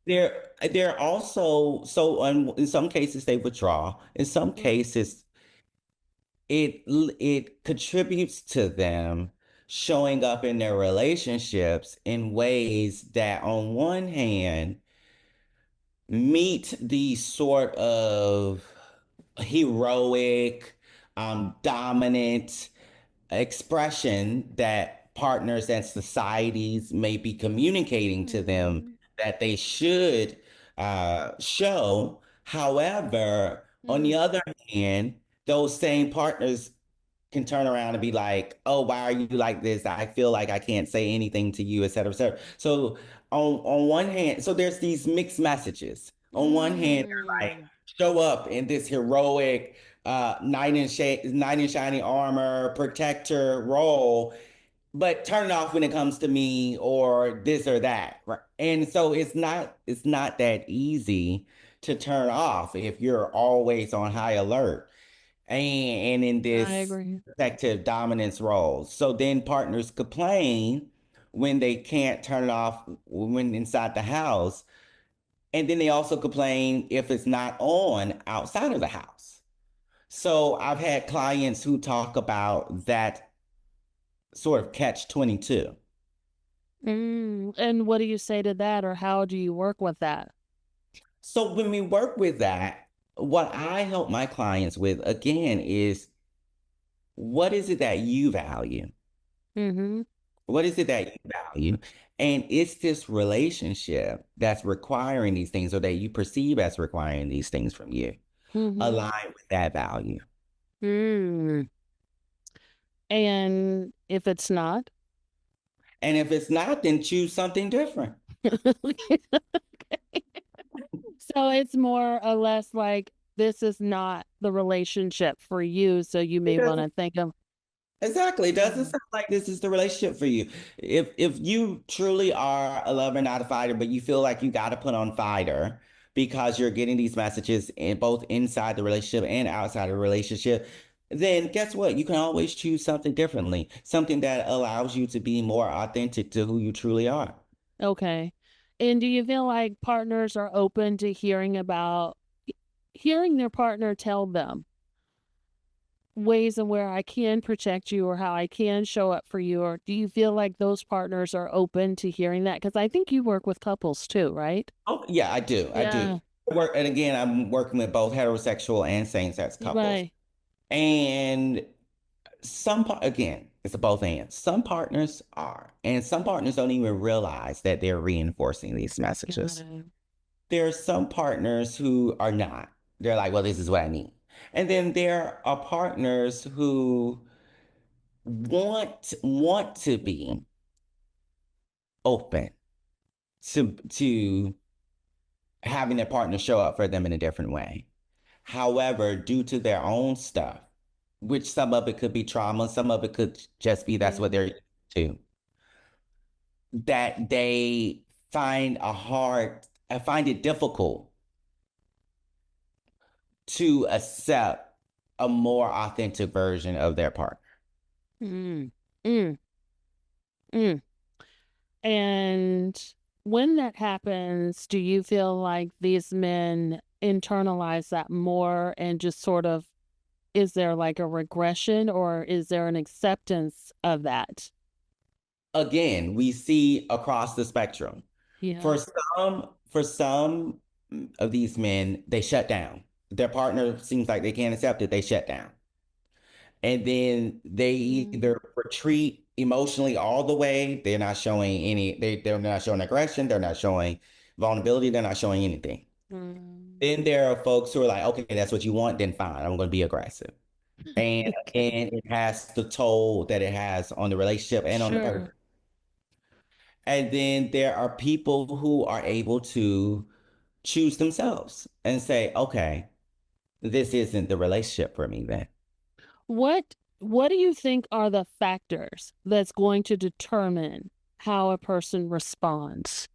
They're also so in some cases they withdraw. In some Mm, cases it contributes to them showing up in their relationships in ways that on one hand meet the sort of heroic dominant expression that partners and societies may be communicating to them mm, that they should show. However, on mm, the other hand, those same partners can turn around and be like, "Oh, why are you like this? I feel like I can't say anything to you, et cetera, et cetera." So on one hand, so there's these mixed messages. On one hand, they're like, mm, show up in this heroic knight in shining armor, protector role, but turn it off when it comes to me or this or that. Right? And so it's not that easy to turn off if you're always on high alert and in I this agree. protective dominance role. So then partners complain when they can't turn it off when inside the house. And then they also complain if it's not on outside of the house. So I've had clients who talk about that sort of catch 22. And what do you say to that, or how do you work with that? So when we work with that, what I help my clients with again is what is it that you value? Mm-hmm. What is it that you value? And it's this relationship that's requiring these things or that you perceive as requiring these things from you, Mm-hmm. align with that value. Mm. And if it's not? And if it's not, then choose something different. So it's more or less like this is not the relationship for you, so you It may want doesn't to think of, exactly. It doesn't yeah. sound like this is the relationship for you. If you truly are a lover, not a fighter, but you feel like you got to put on fighter because you're getting these messages in both inside the relationship and outside of the relationship, then guess what? You can always choose something differently, something that allows you to be more authentic to who you truly are. Okay. And do you feel like partners are open to hearing their partner tell them ways in where I can protect you or how I can show up for you? Or do you feel like those partners are open to hearing that? Because I think you work with couples too, right? Oh, yeah, I do. I do. Yeah. And again, I'm working with both heterosexual and same-sex couples. Right. And again, it's a both and. Some partners are, and some partners don't even realize that they're reinforcing these Got messages. it. There are some partners who are not. They're like, well, this is what I need. And then there are partners who want to be open to having their partner show up for them in a different way. However, due to their own stuff, which some of it could be trauma, some of it could just be that's what Yeah. they're used to, that they I find it difficult to accept a more authentic version of their partner. Mm, mm, mm. And when that happens, do you feel like these men internalize that more and just sort of, is there like a regression or is there an acceptance of that? Again, we see across the spectrum. Yeah. For some of these men, they shut down. Their partner seems like they can't accept it, they shut down. And then they Mm, either retreat emotionally all the way. They're not showing aggression, they're not showing vulnerability, they're not showing anything. mm. Then there are folks who are like, okay, that's what you want, then fine, I'm going to be aggressive. And Okay. again, it has the toll that it has on the relationship and on the person. Sure. And then there are people who are able to choose themselves and say, okay, this isn't the relationship for me then. What do you think are the factors that's going to determine how a person responds?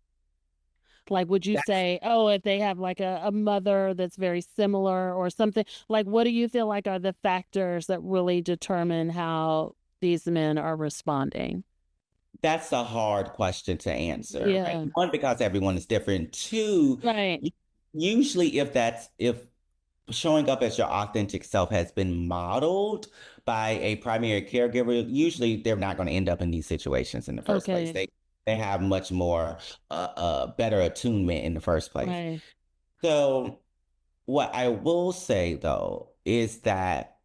Like, would you That's say, oh, if they have like a mother that's very similar or something, like, what do you feel like are the factors that really determine how these men are responding? that's a hard question to answer, right? Yeah. One, because everyone is different. Two, Right. usually if showing up as your authentic self has been modeled by a primary caregiver, usually they're not going to end up in these situations in the first place. Okay. They have much more better attunement in the first place. Right. So what I will say though is that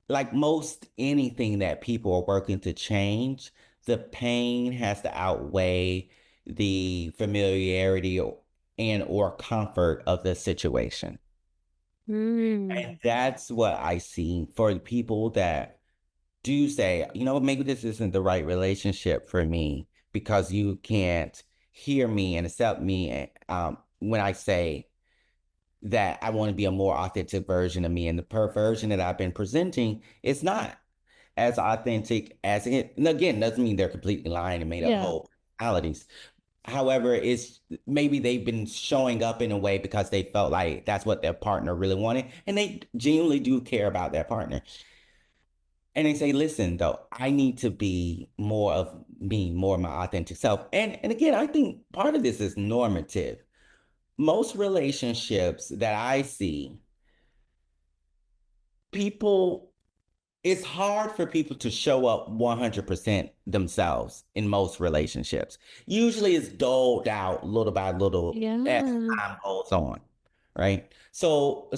like most anything that people are working to change, the pain has to outweigh the familiarity and or comfort of the situation. And Mm. that's what I see for the people that do say, you know, maybe this isn't the right relationship for me because you can't hear me and accept me when I say that I want to be a more authentic version of me. And the version that I've been presenting is not as authentic as it. And again, doesn't mean they're completely lying and made up Yeah. whole personalities. However, it's maybe they've been showing up in a way because they felt like that's what their partner really wanted, and they genuinely do care about their partner. And they say, "Listen, though, I need to be more of me, more of my authentic self." And again, I think part of this is normative. Most relationships that I see, people it's hard for people to show up 100% themselves in most relationships. Usually it's doled out little by little as Yeah. time goes on, right? So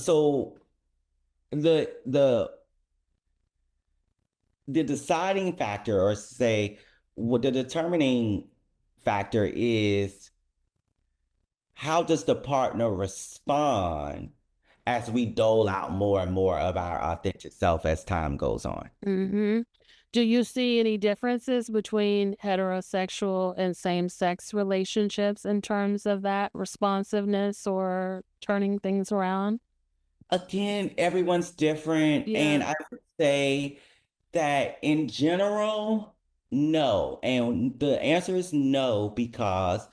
the the deciding factor or say what the determining factor is how does the partner respond as we dole out more and more of our authentic self as time goes on? Mm-hmm. Do you see any differences between heterosexual and same-sex relationships in terms of that responsiveness or turning things around? Again, everyone's different. And Yeah. I would say that in general, no. And the answer is no, because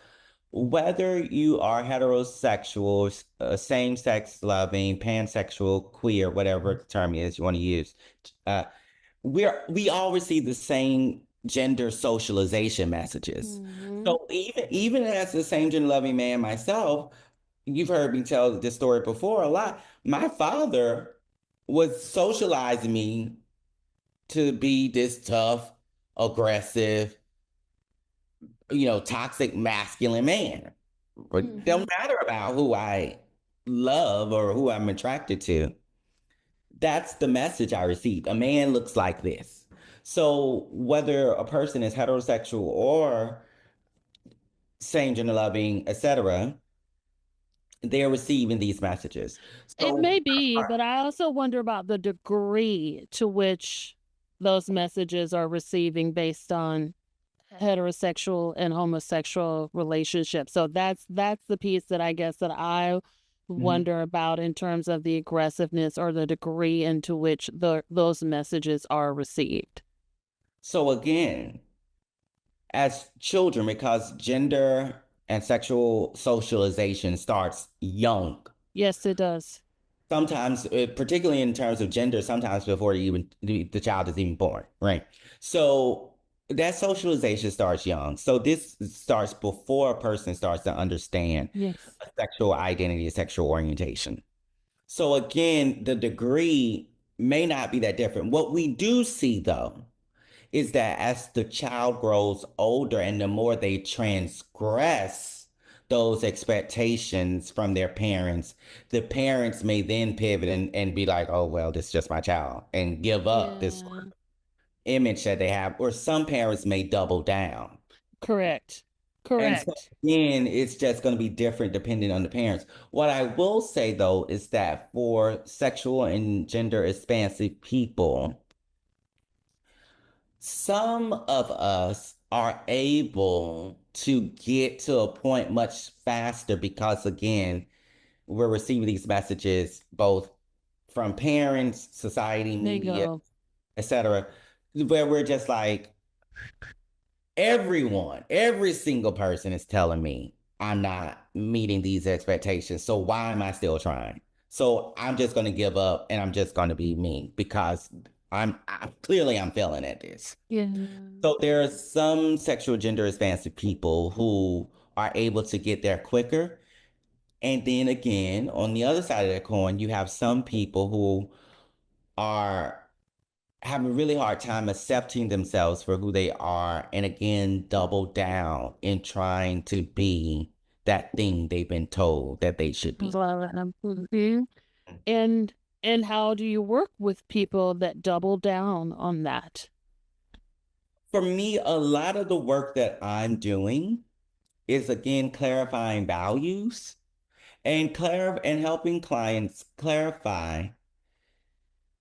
whether you are heterosexual, same-sex loving, pansexual, queer, whatever term is you want to use, uh, we all receive the same gender socialization messages. Mm-hmm. So even as the same gender loving man myself, you've heard me tell this story before a lot. My father was socializing me to be this tough, aggressive, toxic masculine man. It Mm-hmm. don't matter about who I love or who I'm attracted to. That's the message I received. A man looks like this. So whether a person is heterosexual or same gender loving, etc., they're receiving these messages. It So may be, but I also wonder about the degree to which those messages are receiving based on heterosexual and homosexual relationships. So that's the piece that I guess that I Mhm. wonder about in terms of the aggressiveness or the degree into which those messages are received. So again, as children, because gender and sexual socialization starts young, Yes, it does. sometimes, particularly in terms of gender, sometimes before the child is even born, right? So that socialization starts young. So this starts before a person starts to understand Yes. sexual identity and sexual orientation. So again, the degree may not be that different. What we do see though is that as the child grows older and the more they transgress those expectations from their parents, the parents may then pivot and be like, oh, well, this is just my child and give up this Yeah. image that they have. Or some parents may double down. Correct. And so Correct. again, it's just going to be different depending on the parents. What I will say though is that for sexual and gender expansive people, some of us are able to get to a point much faster because, again, we're receiving these messages both from parents, society, There you media, go. etc., where we're just like, everyone, every single person is telling me I'm not meeting these expectations. So why am I still trying? So I'm just going to give up and I'm just going to be me because clearly I'm failing at this. Yeah. So there are some sexual gender expansive people who are able to get there quicker. And then again, on the other side of the coin, you have some people who are having a really hard time accepting themselves for who they are. And again, double down in trying to be that thing they've been told that they should be. Mhm. And and how do you work with people that double down on that? For me, a lot of the work that I'm doing is again clarifying values and helping clients clarify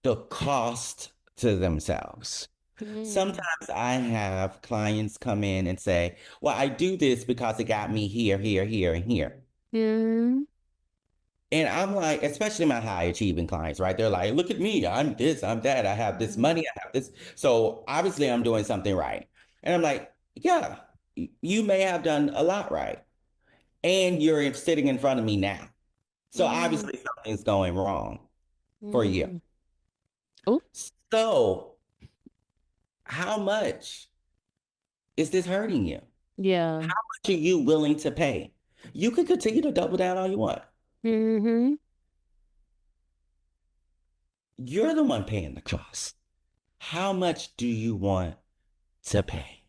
the cost to themselves. Mm. Sometimes I have clients come in and say, well, I do this because it got me here, here, here, and here. Mm. And I'm like, especially my high achieving clients, right? They're like, look at me, I'm this, I'm that, I have this money, I have this. So obviously I'm doing something right. And I'm like, yeah, you may have done a lot right. And you're sitting in front of me now. So Mm. obviously something's going wrong for you. Mm. Oh, So how much is this hurting you? yeah. How much are you willing to pay? You can continue to double down all you want. Mm-hmm. You're the one paying the cost. How much do you want to pay?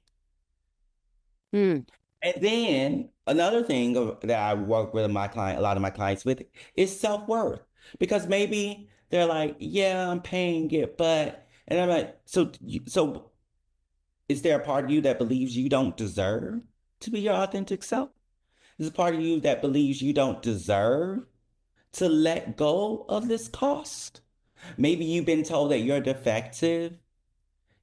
Mm. And then another thing that I work with a lot of my clients with is self-worth. Because maybe they're like, yeah, I'm paying it, but, and I'm like, so is there a part of you that believes you don't deserve to be your authentic self? Is a part of you that believes you don't deserve to let go of this cost? Maybe you've been told that you're defective.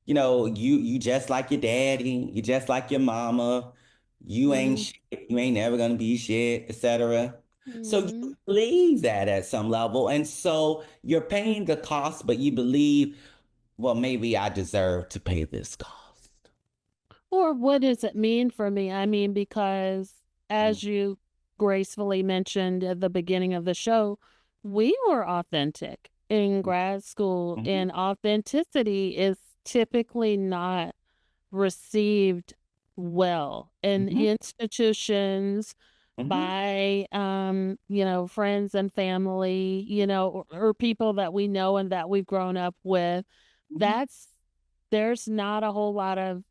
You just like your daddy, you just like your mama, you ain't Mm. shit, you ain't never gonna be shit, etc. So Mm. you believe that at some level, and so you're paying the cost, but you believe, well, maybe I deserve to pay this cost. Or what does it mean for me? I mean, because Mhm. as you gracefully mentioned at the beginning of the show, we were authentic in grad school, Mhm. and authenticity is typically not received well in Mhm. institutions Mhm. by friends and family, or people that we know and that we've grown up with. Mhm. That's There's not a whole lot of,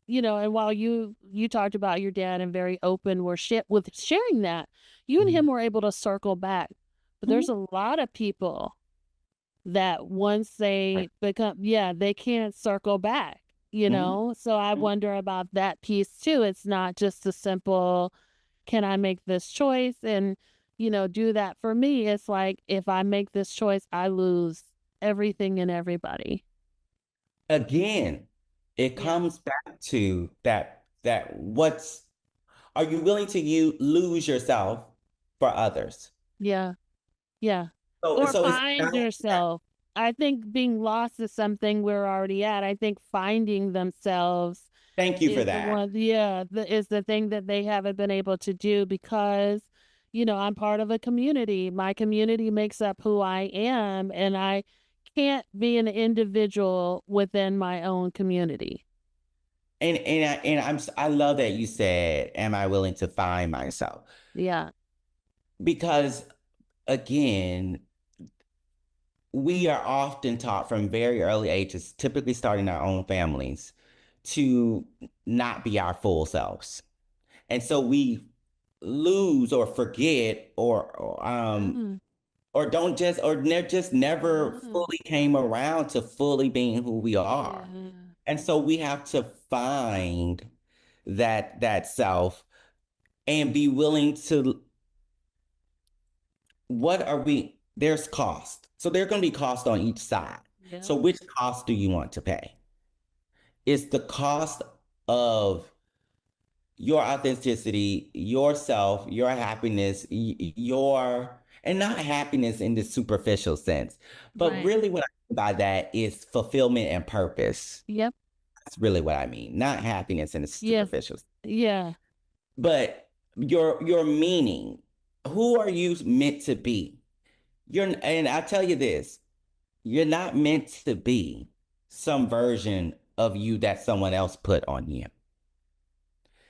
and while you talked about your dad and very open were with sharing that, you and Mhm. him were able to circle back. But there's Mhm. a lot of people that once Right. they become, yeah, they can't circle back, Mhm. So I Mhm. wonder about that piece too. It's not just a simple, can I make this choice and, do that for me? It's like, if I make this choice, I lose everything and everybody. again, it Yeah. comes back to that what's are you willing to lose yourself for others? Yeah. Yeah. Or So it's find not, yourself. I think being lost is something we're already at. I think finding themselves thank you for is the that. one, yeah, is the thing that they haven't been able to do because, I'm part of a community. My community makes up who I am, and I can't be an individual within my own community. I love that you said, "Am I willing to find myself?" Yeah. Because again, we are often taught from very early ages, typically starting our own families, to not be our full selves. And so we lose or forget Yeah. or don't just or just never Yeah. fully came around to fully being who we are. Yeah. And so we have to find that self and be willing to what are we there's cost. So there's going to be cost on each side. Yeah. So which cost do you want to pay? It's the cost of your authenticity, yourself, your happiness, and not happiness in the superficial sense, but Right. really what I mean by that is fulfillment and purpose. Yep. That's really what I mean, not happiness in the Yes. superficial, Yeah. but your meaning. Who are you meant to be? And I tell you this, you're not meant to be some version of you that someone else put on you.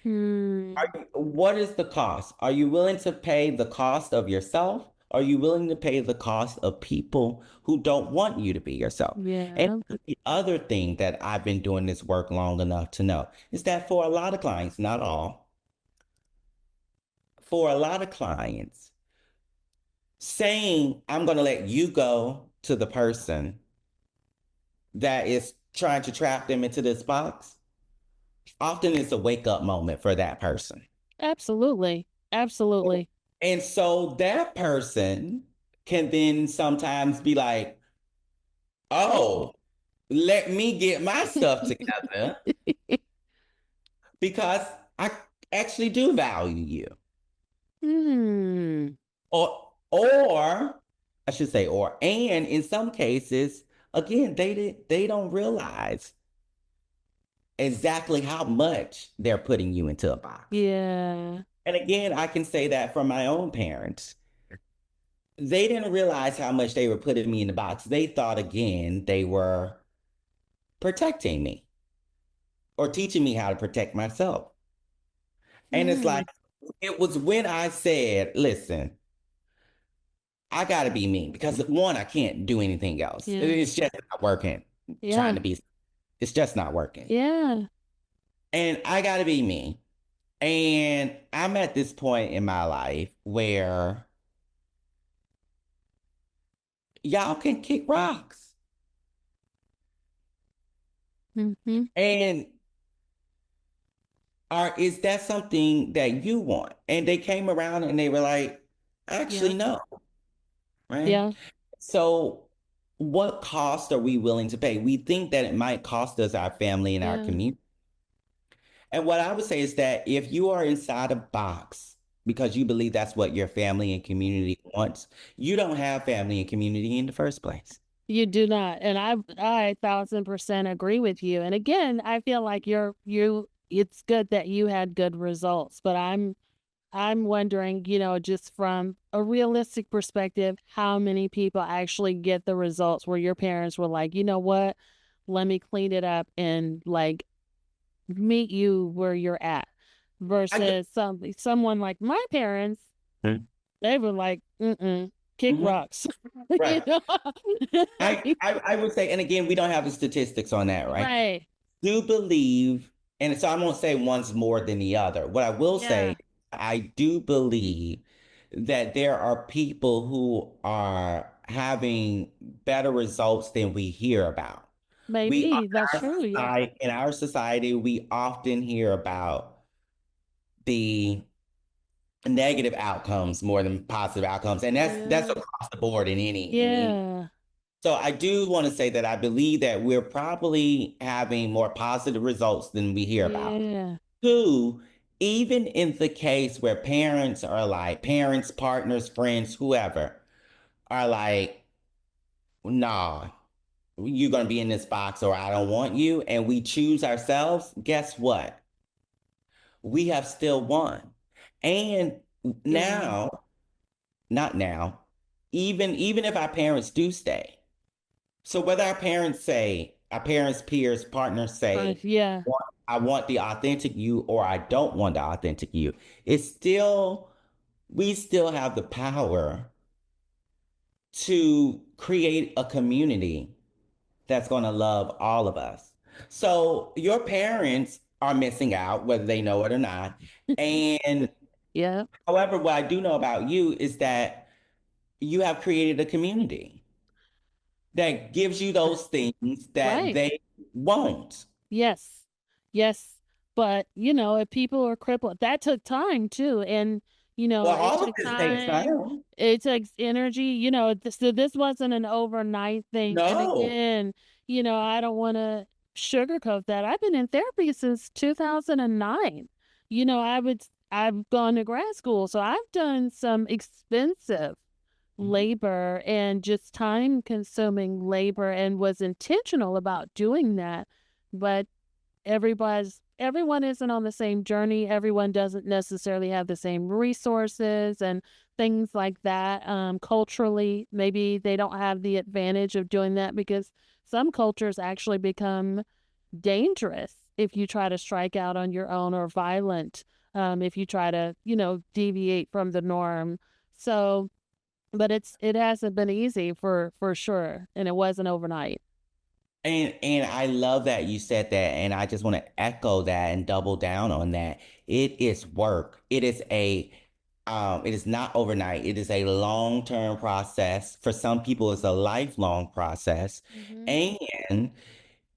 Hmm. What is the cost? Are you willing to pay the cost of yourself? Are you willing to pay the cost of people who don't want you to be yourself? And Yeah. the other thing that I've been doing this work long enough to know is that for a lot of clients, not all, for a lot of clients, saying, I'm going to let you go to the person that is trying to trap them into this box, often it's a wake up moment for that person. Absolutely. Absolutely. And so that person can then sometimes be like, oh, let me get my stuff together because I actually do value you. Hmm. Or I should say, and in some cases, again, they don't realize exactly how much they're putting you into a box. Yeah. And again, I can say that from my own parents. They didn't realize how much they were putting me in the box. They thought, again, they were protecting me or teaching me how to protect myself. And it's Hmm. like, it was when I said, listen, I got to be me because one, I can't do anything else. Yeah. It's just not working. Trying Yeah. to be, it's just not working. Yeah. And I got to be me. And I'm at this point in my life where y'all can kick rocks. Hmm. And is that something that you want? And they came around and they were like, Yeah. actually, no, right? Yeah. So, what cost are we willing to pay? We think that it might cost us our family and our Yeah. community. And what I would say is that if you are inside a box because you believe that's what your family and community wants, you don't have family and community in the first place. You do not. And I 1,000% agree with you. And again, I feel like it's good that you had good results, but I'm wondering, just from a realistic perspective, how many people actually get the results where your parents were like, you know what? Let me clean it up and like meet you where you're at I, versus someone like my parents, Hmm. they were like, kick Mhm. rocks. you Right. know? I would say, and again, we don't have the statistics on that, right? Right. Do believe, and so I won't say one's more than the other. What I will Yeah. say, I do believe that there are people who are having better results than we hear about. We Maybe that's true. Yeah. in our society, we often hear about the negative outcomes more than positive outcomes, and that's Yeah. across the board in any Yeah. So I do want to say that I believe that we're probably having more positive results than we hear about. Yeah. Two, even in the case where parents are like, parents, partners, friends, whoever, are like, nah, you're going to be in this box or I don't want you, and we choose ourselves, guess what? We have still won. And Yeah. now, not now, even if our parents do stay. So whether our parents say, our parents, peers, partners say, Yeah. I want the authentic you or I don't want the authentic you, it's still, we still have the power to create a community that's going to love all of us. So your parents are missing out, whether they know it or not. And Yeah. however, what I do know about you is that you have created a community that gives you those things that Right. they won't. Yes. Yes. But, if people are crippled, that took time too. And, Well, it all of took this takes time. time. It takes energy. So this wasn't an overnight thing. And No. again, I don't want to sugarcoat that. I've been in therapy since 2009. I've gone to grad school. So I've done some expensive labor and just time consuming labor and was intentional about doing that. But everyone isn't on the same journey. Everyone doesn't necessarily have the same resources and things like that. Culturally, maybe they don't have the advantage of doing that because some cultures actually become dangerous if you try to strike out on your own, or violent if you try to, deviate from the norm. So, but it hasn't been easy for sure, and it wasn't overnight. And I love that you said that, and I just want to echo that and double down on that. It is work. It is not overnight. It is a long-term process. For some people, it's a lifelong process. Mhm. And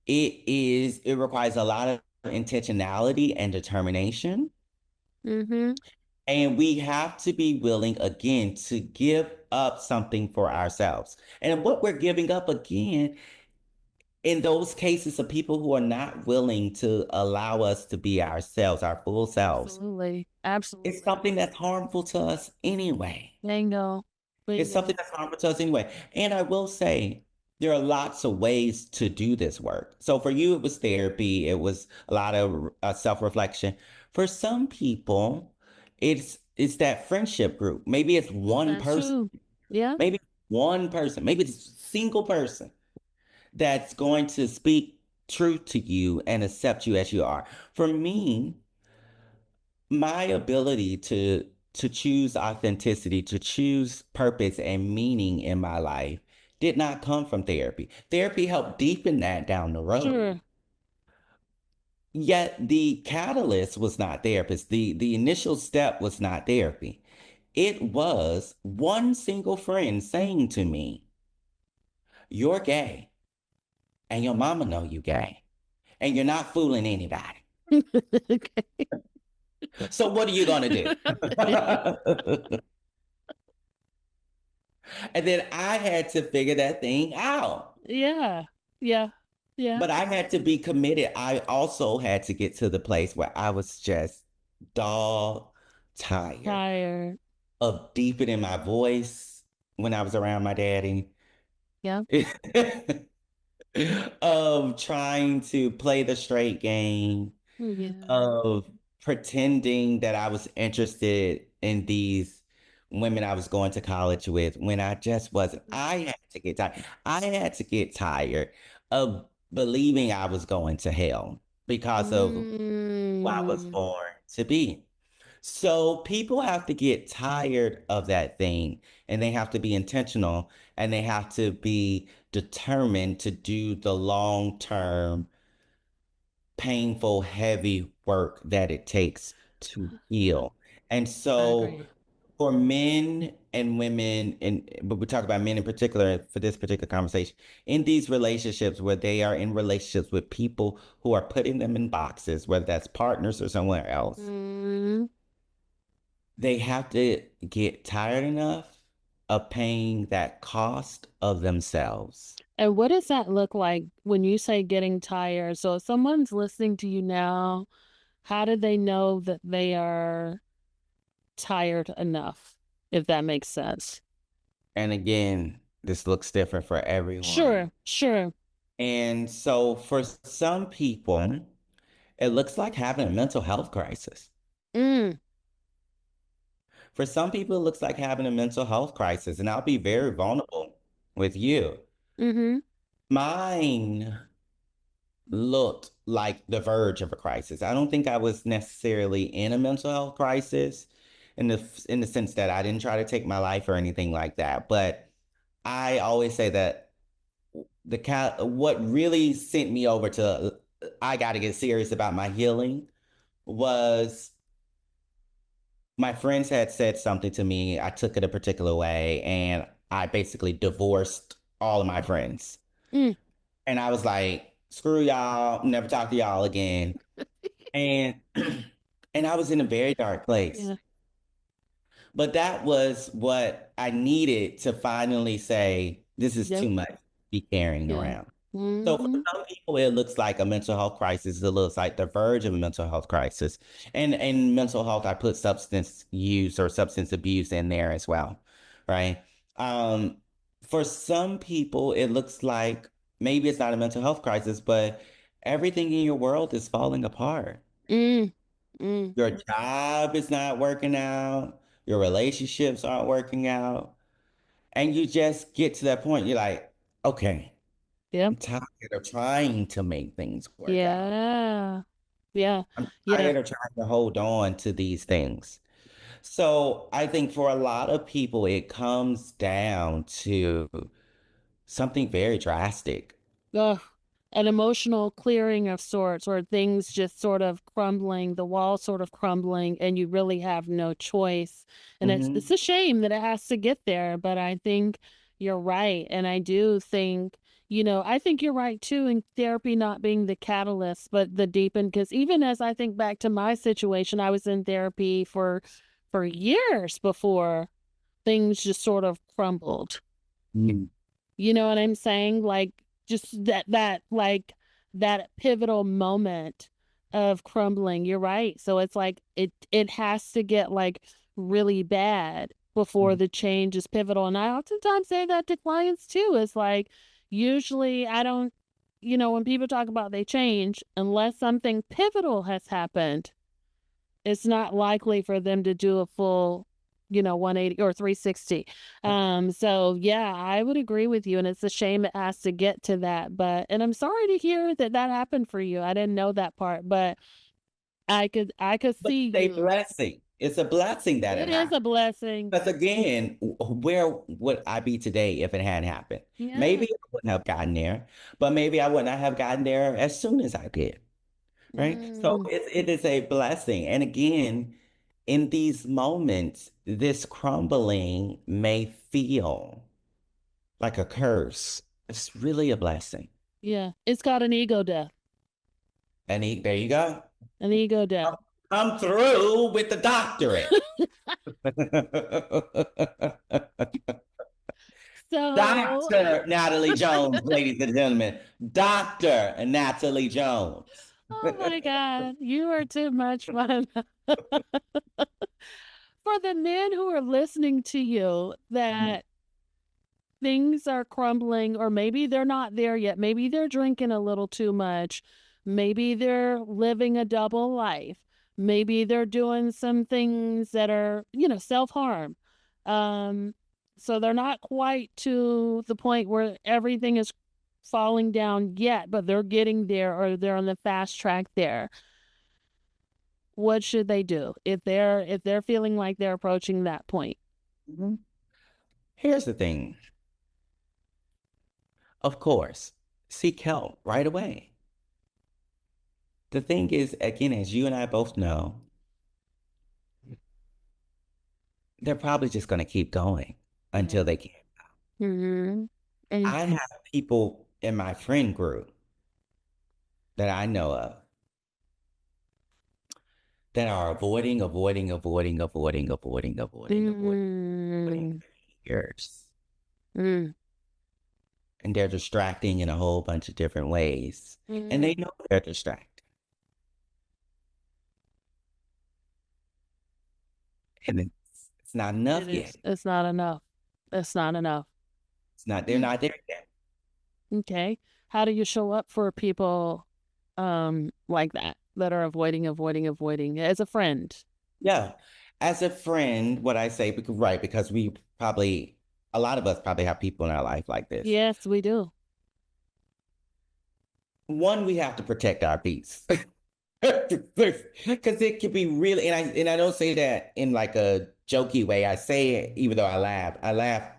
it requires a lot of intentionality and determination. Mhm. And we have to be willing again to give up something for ourselves. And what we're giving up again in those cases of people who are not willing to allow us to be ourselves, our full selves, Absolutely. it's Absolutely. something that's harmful to us anyway. Bingo. It's something Bingo. that's harmful to us anyway. And I will say, there are lots of ways to do this work. So for you, it was therapy, it was a lot of self-reflection. For some people, it's that friendship group. Maybe it's one That's person, true. Yeah. maybe one person, maybe it's a single person that's going to speak truth to you and accept you as you are. For me, my ability to choose authenticity, to choose purpose and meaning in my life did not come from therapy. Therapy helped deepen that down the road. Sure. Yet the catalyst was not therapist. The initial step was not therapy. It was one single friend saying to me, "You're gay, and your mama know you gay, and you're not fooling anybody. Okay. So what are you gonna do?" And then I had to figure that thing out. Yeah. Yeah. Yeah. But I had to be committed. I also had to get to the place where I was just dog tired Tired. of deepening my voice when I was around my daddy, Yeah. of trying to play the straight game, Yeah. of pretending that I was interested in these women I was going to college with when I just wasn't. I had to get tired. I had to get tired of believing I was going to hell because of who I was Mm. born to be. So people have to get tired of that thing and they have to be intentional and they have to be determined to do the long term painful, heavy work that it takes to heal. And I so agree. for men and women, and but we talk about men in particular for this particular conversation, in these relationships where they are in relationships with people who are putting them in boxes, whether that's partners or somewhere else, Mm. they have to get tired enough of paying that cost of themselves. And what does that look like when you say getting tired? So if someone's listening to you now, how do they know that they are tired enough, if that makes sense? And again, this looks different for everyone. Sure, sure. And so for some people, it looks like having a mental health crisis. Mm, For some people, it looks like having a mental health crisis. And I'll be very vulnerable with you. mm-hmm, Mine looked like the verge of a crisis. I don't think I was necessarily in a mental health crisis in the sense that I didn't try to take my life or anything like that. But I always say that what really sent me over to I got to get serious about my healing was my friends had said something to me. I took it a particular way, and I basically divorced all of my friends. mm, And I was like, screw y'all, never talk to y'all again. And and I was in a very dark place. yeah, But that was what I needed to finally say, this is yep, too much to be carrying yeah. around. So for Mm-hmm, some people, it looks like a mental health crisis. It looks like the verge of a mental health crisis. And in mental health, I put substance use or substance abuse in there as well, right? Um, for some people, it looks like maybe it's not a mental health crisis, but everything in your world is falling apart. mm, mm, Your job is not working out. Your relationships aren't working out. And you just get to that point. You're like, okay, yep, I'm tired of trying to make things work out. yeah, yeah, I'm yeah. tired of trying to hold on to these things. So I think for a lot of people, it comes down to something very drastic. Ugh, an emotional clearing of sorts, or things just sort of crumbling, the wall sort of crumbling, and you really have no choice. And it's Hmm. a shame that it has to get there, but I think you're right. And I do think, I think you're right too in therapy not being the catalyst, but the deepen. Because even as I think back to my situation, I was in therapy for years before things just sort of crumbled. Mm. You know what I'm saying? Like just that pivotal moment of crumbling. You're right. So it's like it has to get like really bad before the change is pivotal. And I oftentimes say that to clients too. It's like usually I don't, when people talk about they change, unless something pivotal has happened, it's not likely for them to do a full 180 or 360. So yeah, I would agree with you, and it's a shame it has to get to that, and I'm sorry to hear that that happened for you. I didn't know that part, but I could But see it's a you. blessing. It's a blessing that It it is happened. a blessing. Because again, where would I be today if it hadn't happened? Yeah. Maybe I wouldn't have gotten there, but maybe I would not have gotten there as soon as I did. Right? So Mm, it is a blessing. And again, in these moments, this crumbling may feel like a curse. It's really a blessing. yeah, it's called an ego death. And there you go. An ego death. I'm through with the doctorate. So, Dr. Natalie Jones, ladies and gentlemen. Dr. Natalie Jones. oh my God, you are too much fun. For the men who are listening to you that things are crumbling, or maybe they're not there yet, maybe they're drinking a little too much, maybe they're living a double life, maybe they're doing some things that are self-harm, um so they're not quite to the point where everything is falling down yet, but they're getting there, or they're on the fast track there. What should they do if they're feeling like they're approaching that point? Mhm. Here's the thing. Of course, seek help right away. The thing is, again, as you and I both know, they're probably just going to keep going Yeah. until they can. Hmm. And I have people in my friend group that I know of that are avoiding, avoiding, avoiding, avoiding, avoiding, avoiding, avoiding, avoiding. mm, years. Mm. And they're distracting in a whole bunch of different ways. And Mm. they know they're distracted. And it's not It enough yet. is. It's not enough. It's not enough. They're Mm. not there yet. Okay. How do you show up for people like that are avoiding as a friend? Yeah. As a friend, what I say, because, right, because a lot of us probably have people in our life like this. Yes, we do. One, we have to protect our peace. Because it can be really, and I don't say that in like a jokey way. I say it even though I laugh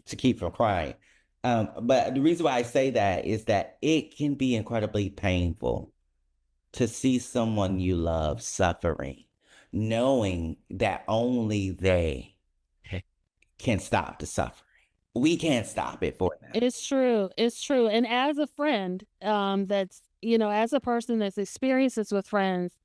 to keep from crying. But the reason why I say that is that it can be incredibly painful to see someone you love suffering, knowing that only they can stop the suffering. We can't stop it for them. It's true. It's true. And as a friend, that's, as a person that's experienced this with friends,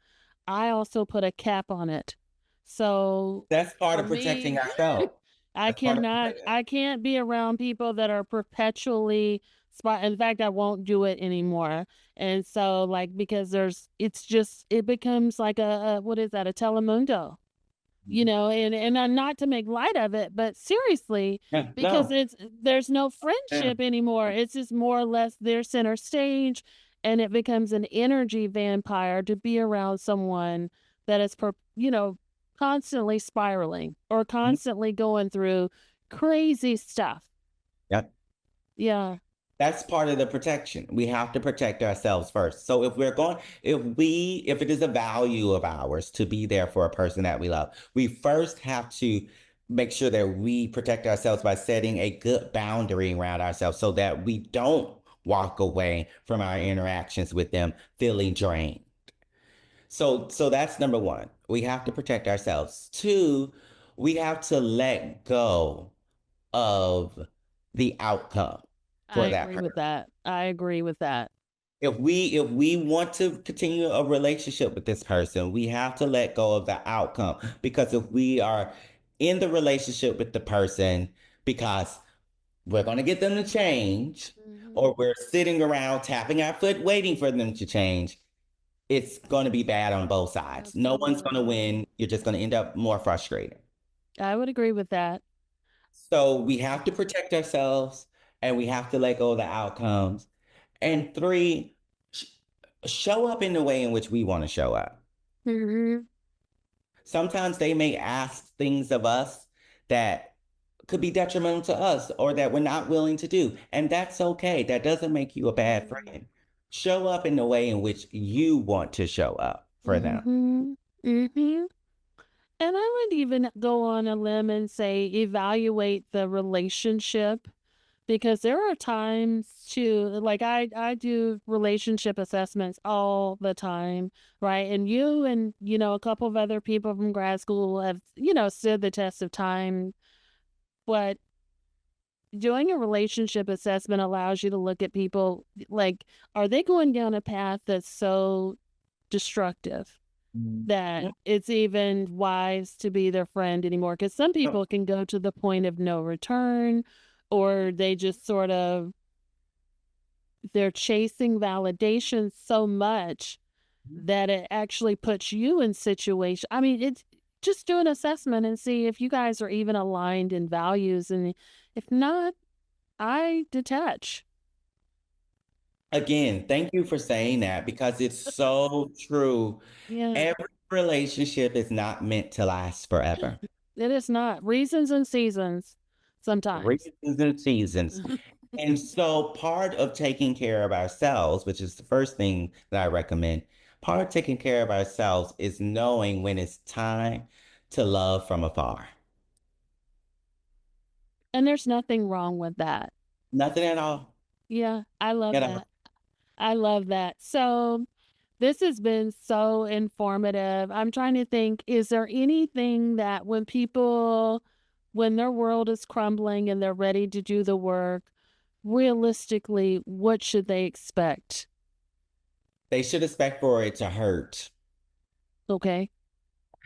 I also put a cap on it. So That's part for of protecting me, ourselves. That's part of protecting. I can't be around people that are perpetually in fact, I won't do it anymore. And so like, because it becomes like what is that? A telemundo, and not to make light of it, but seriously, Yeah, because no. there's no Yeah. friendship anymore. It's just more or less their center stage, and it becomes an energy vampire to be around someone that is, constantly spiraling or constantly going through crazy stuff. Yep. Yeah. That's part of the protection. We have to protect ourselves first. So if it is a value of ours to be there for a person that we love, we first have to make sure that we protect ourselves by setting a good boundary around ourselves so that we don't walk away from our interactions with them feeling drained. So that's number one. We have to protect ourselves. Two, we have to let go of the outcome I for that agree person. with that. I agree with that. If we want to continue a relationship with this person, we have to let go of the outcome. Because if we are in the relationship with the person because we're going to get them to change, Mhm. or we're sitting around tapping our foot waiting for them to change, it's going to be bad on both sides. No one's going to Absolutely. win. You're just going to end up more frustrated. I would agree with that. So we have to protect ourselves and we have to let go of the outcomes. And three, sh- show up in the way in which we want to show up. Mhm. Sometimes they may ask things of us that could be detrimental to us or that we're not willing to do. And that's okay. That doesn't make you a bad Mhm. friend. Show up in the way in which you want to show up for them. Mhm. Mhm. And I would even go on a limb and say evaluate the relationship, because there are times to like I do relationship assessments all the time, right? And a couple of other people from grad school have, stood the test of time, but doing a relationship assessment allows you to look at people like, are they going down a path that's so destructive that Yeah. it's even wise to be their friend anymore? Because some No. people can go to the point of no return, or they just sort of, they're chasing validation so much that it actually puts you in situation. I mean, it's just do an assessment and see if you guys are even aligned in values, and if not, I detach. Again, thank you for saying that because it's so true. Yeah, Every relationship is not meant to last forever. it is not. Reasons and seasons sometimes. Reasons and seasons. And so part of taking care of ourselves, which is the first thing that I recommend, part of taking care of ourselves is knowing when it's time to love from afar. And there's nothing wrong with that. Nothing at all. Yeah, I love At all. that. I love that. So, this has been so informative. I'm trying to think, is there anything that when their world is crumbling and they're ready to do the work, realistically, what should they expect? They should expect for it to hurt. Okay.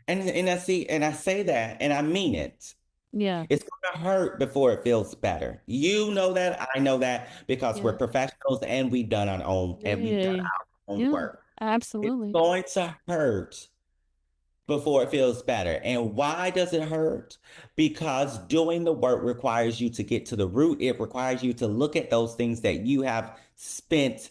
And I say that and I mean it. Yeah. It's going to hurt before it feels better. You know that, I know that because we're Yeah. professionals and we've done our own and we've done Yeah. our own Yeah. work. It's Absolutely. going to hurt before it feels better. And why does it hurt? Because doing the work requires you to get to the root. It requires you to look at those things that you have spent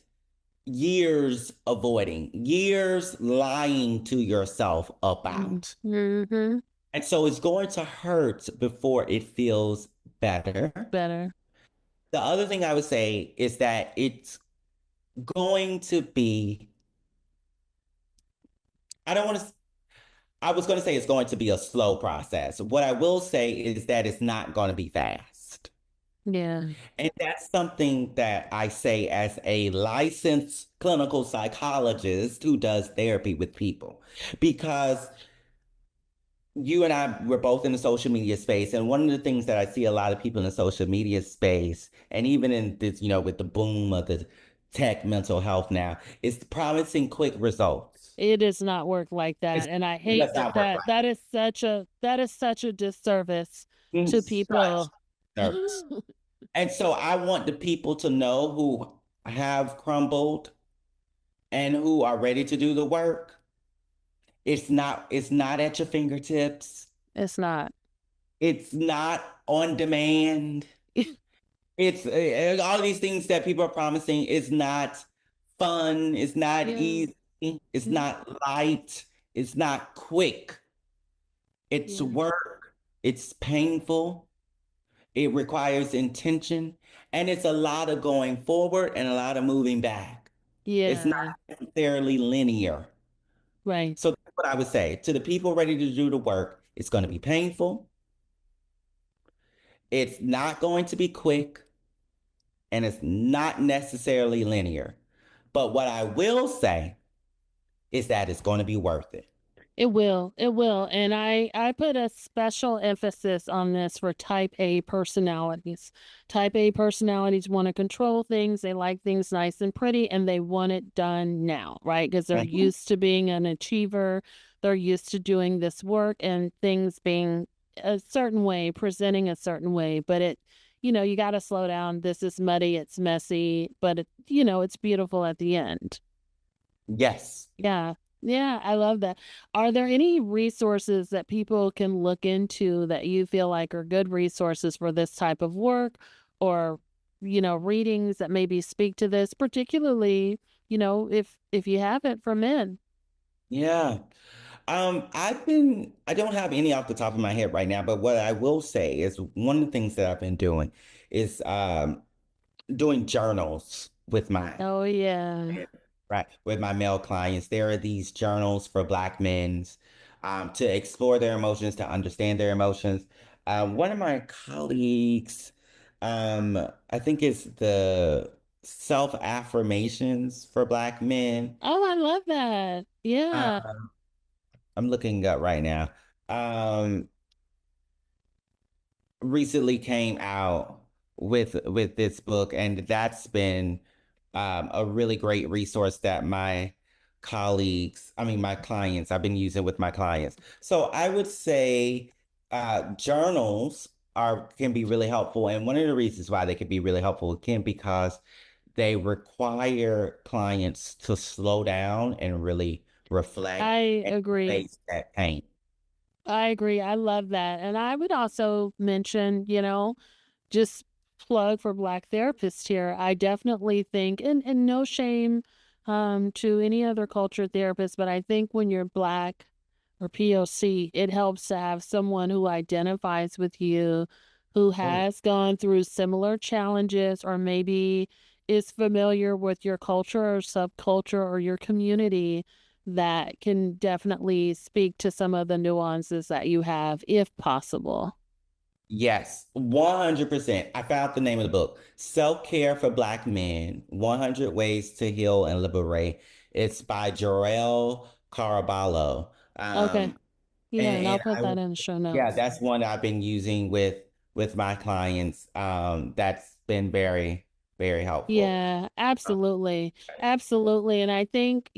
years avoiding, years lying to yourself about. Mm-hmm. And so it's going to hurt before it feels better. Better. The other thing I would say is that it's going to be, I don't want to, I was going to say it's going to be a slow process. What I will say is that it's not going to be fast. Yeah. And that's something that I say as a licensed clinical psychologist who does therapy with people. Because you and I were both in the social media space, and one of the things that I see a lot of people in the social media space, and even in this, with the boom of the tech mental health now, is promising quick results. It does not work like It's, that. And I it hate does that not work that is such a disservice like to such people. nerves. And so I want the people to know who have crumbled and who are ready to do the work. It's not at your fingertips. It's not. It's not on demand. It's all of these things that people are promising is not fun, it's not Yeah. easy, it's Yeah. not light, it's not quick. It's Yeah. work, it's painful, it requires intention, and it's a lot of going forward and a lot of moving back. It's not Yeah. necessarily linear. Right. So that's what I would say to the people ready to do the work. It's going to be painful. It's not going to be quick, and it's not necessarily linear. But what I will say is that it's going to be worth it. It will. It will. And I put a special emphasis on this for type A personalities. Type A personalities want to control things. They like things nice and pretty and they want it done now, right? Because they're Mhm. used to being an achiever. They're used to doing this work and things being a certain way, presenting a certain way, but you got to slow down. This is muddy, it's messy, but it's beautiful at the end. Yes. Yeah. Yeah, I love that. Are there any resources that people can look into that you feel like are good resources for this type of work or, readings that maybe speak to this, particularly, if you have it for men? Yeah. I don't have any off the top of my head right now, but what I will say is one of the things that I've been doing is doing journals with my Oh, yeah. right with my male clients. There are these journals for Black men to explore their emotions, to understand their emotions. One of my colleagues, I think it's the self affirmations for Black men. Oh, I love that. Yeah. Uh, I'm looking up right now. Um, Recently came out with this book, and that's been a really great resource that my clients, I've been using with my clients. So I would say journals are can be really helpful, and one of the reasons why they can be really helpful can because they require clients to slow down and really reflect I and agree. face that pain. I agree. I love that. And I would also mention, just plug for Black therapists here. I definitely think, and no shame to any other culture therapist, but I think when you're Black or POC, it helps to have someone who identifies with you, who Oh, yeah. has gone through similar challenges, or maybe is familiar with your culture or subculture or your community that can definitely speak to some of the nuances that you have, if possible. Yes, 100%. I found the name of the book, Self-Care for Black Men, 100 Ways to Heal and Liberate. It's by Jarrell Caraballo. Okay. Yeah, and I'll And put that in the show yeah, notes. that's one I've been using with my clients. That's been very very helpful. Yeah, absolutely. Absolutely. And I think,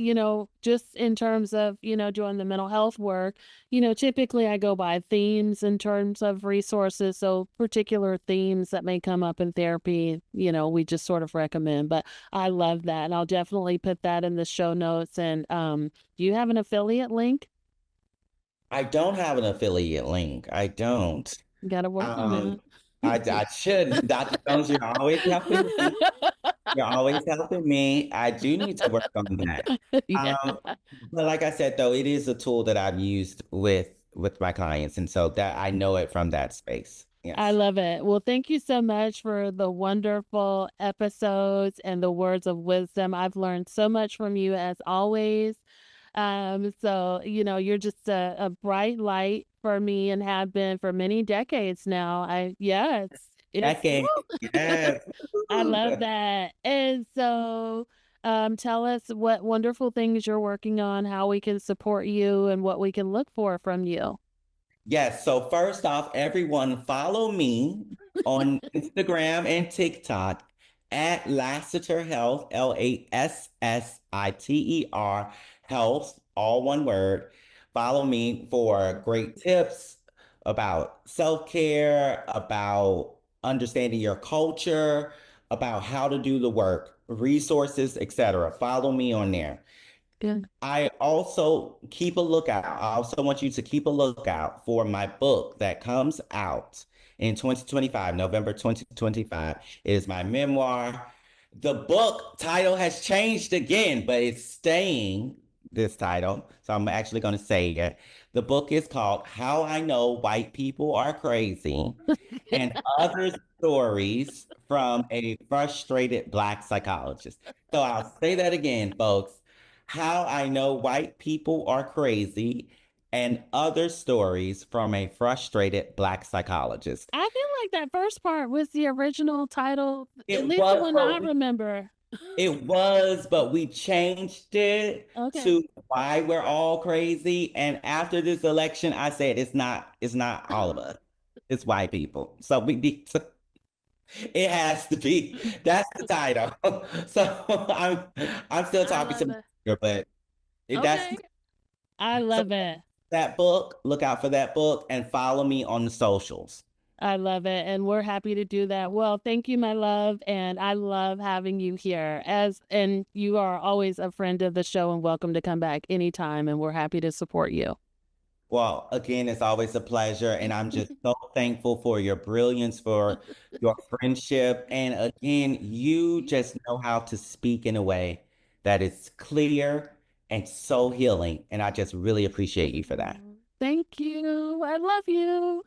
just in terms of, doing the mental health work, typically I go by themes in terms of resources. So particular themes that may come up in therapy, we just sort of recommend. But I love that. And I'll definitely put that in the show notes. And do you have an affiliate link? I don't have an affiliate link. I don't. Got to work on Um, that. I should. Dr. Jones, you're always helping me. You're always helping me. I do need to work on that. Yeah. But like I said, though, it is a tool that I've used with my clients, and so that I know it from that space. I Yes. love it. Well, thank you so much for the wonderful episodes and the words of wisdom. I've learned so much from you as always. So, you're just a bright light for me and have been for many decades now. Yeah, it's, Decade. Yes. I love that. And so, tell us what wonderful things you're working on, how we can support you, and what we can look for from you. Yes. So first off, everyone follow me on Instagram and TikTok at Lassiter Health, Lassiter Health, all one word. Follow me for great tips about self-care, about understanding your culture, about how to do the work, resources, etc. Follow me on there. Good. I also keep a lookout. I also want you to keep a lookout for my book that comes out in 2025, November 2025. It is my memoir. The book title has changed again, but it's staying this title. So I'm actually going to say it. The book is called How I Know White People Are Crazy and Other Stories from a Frustrated Black Psychologist. So I'll say that again, folks. How I Know White People Are Crazy and Other Stories from a Frustrated Black Psychologist. I feel like that first part was the original title, at It least the was, one I but we remember. It was, but we changed it Okay. to why we're all crazy. And after this election, I said it's not all of us. It's white people. So we need to, it has to be. That's the title. So I'm still I talking to love my it. sister, but that's Okay. I so love it. that book. Look out for that book and follow me on the socials. I love it. And we're happy to do that. Well, thank you, my love. And I love having you here and you are always a friend of the show and welcome to come back anytime. And we're happy to support you. Well, again, it's always a pleasure, and I'm just so thankful for your brilliance, for your friendship, and again, you just know how to speak in a way that is clear and so healing, and I just really appreciate you for that. Thank you. I love you.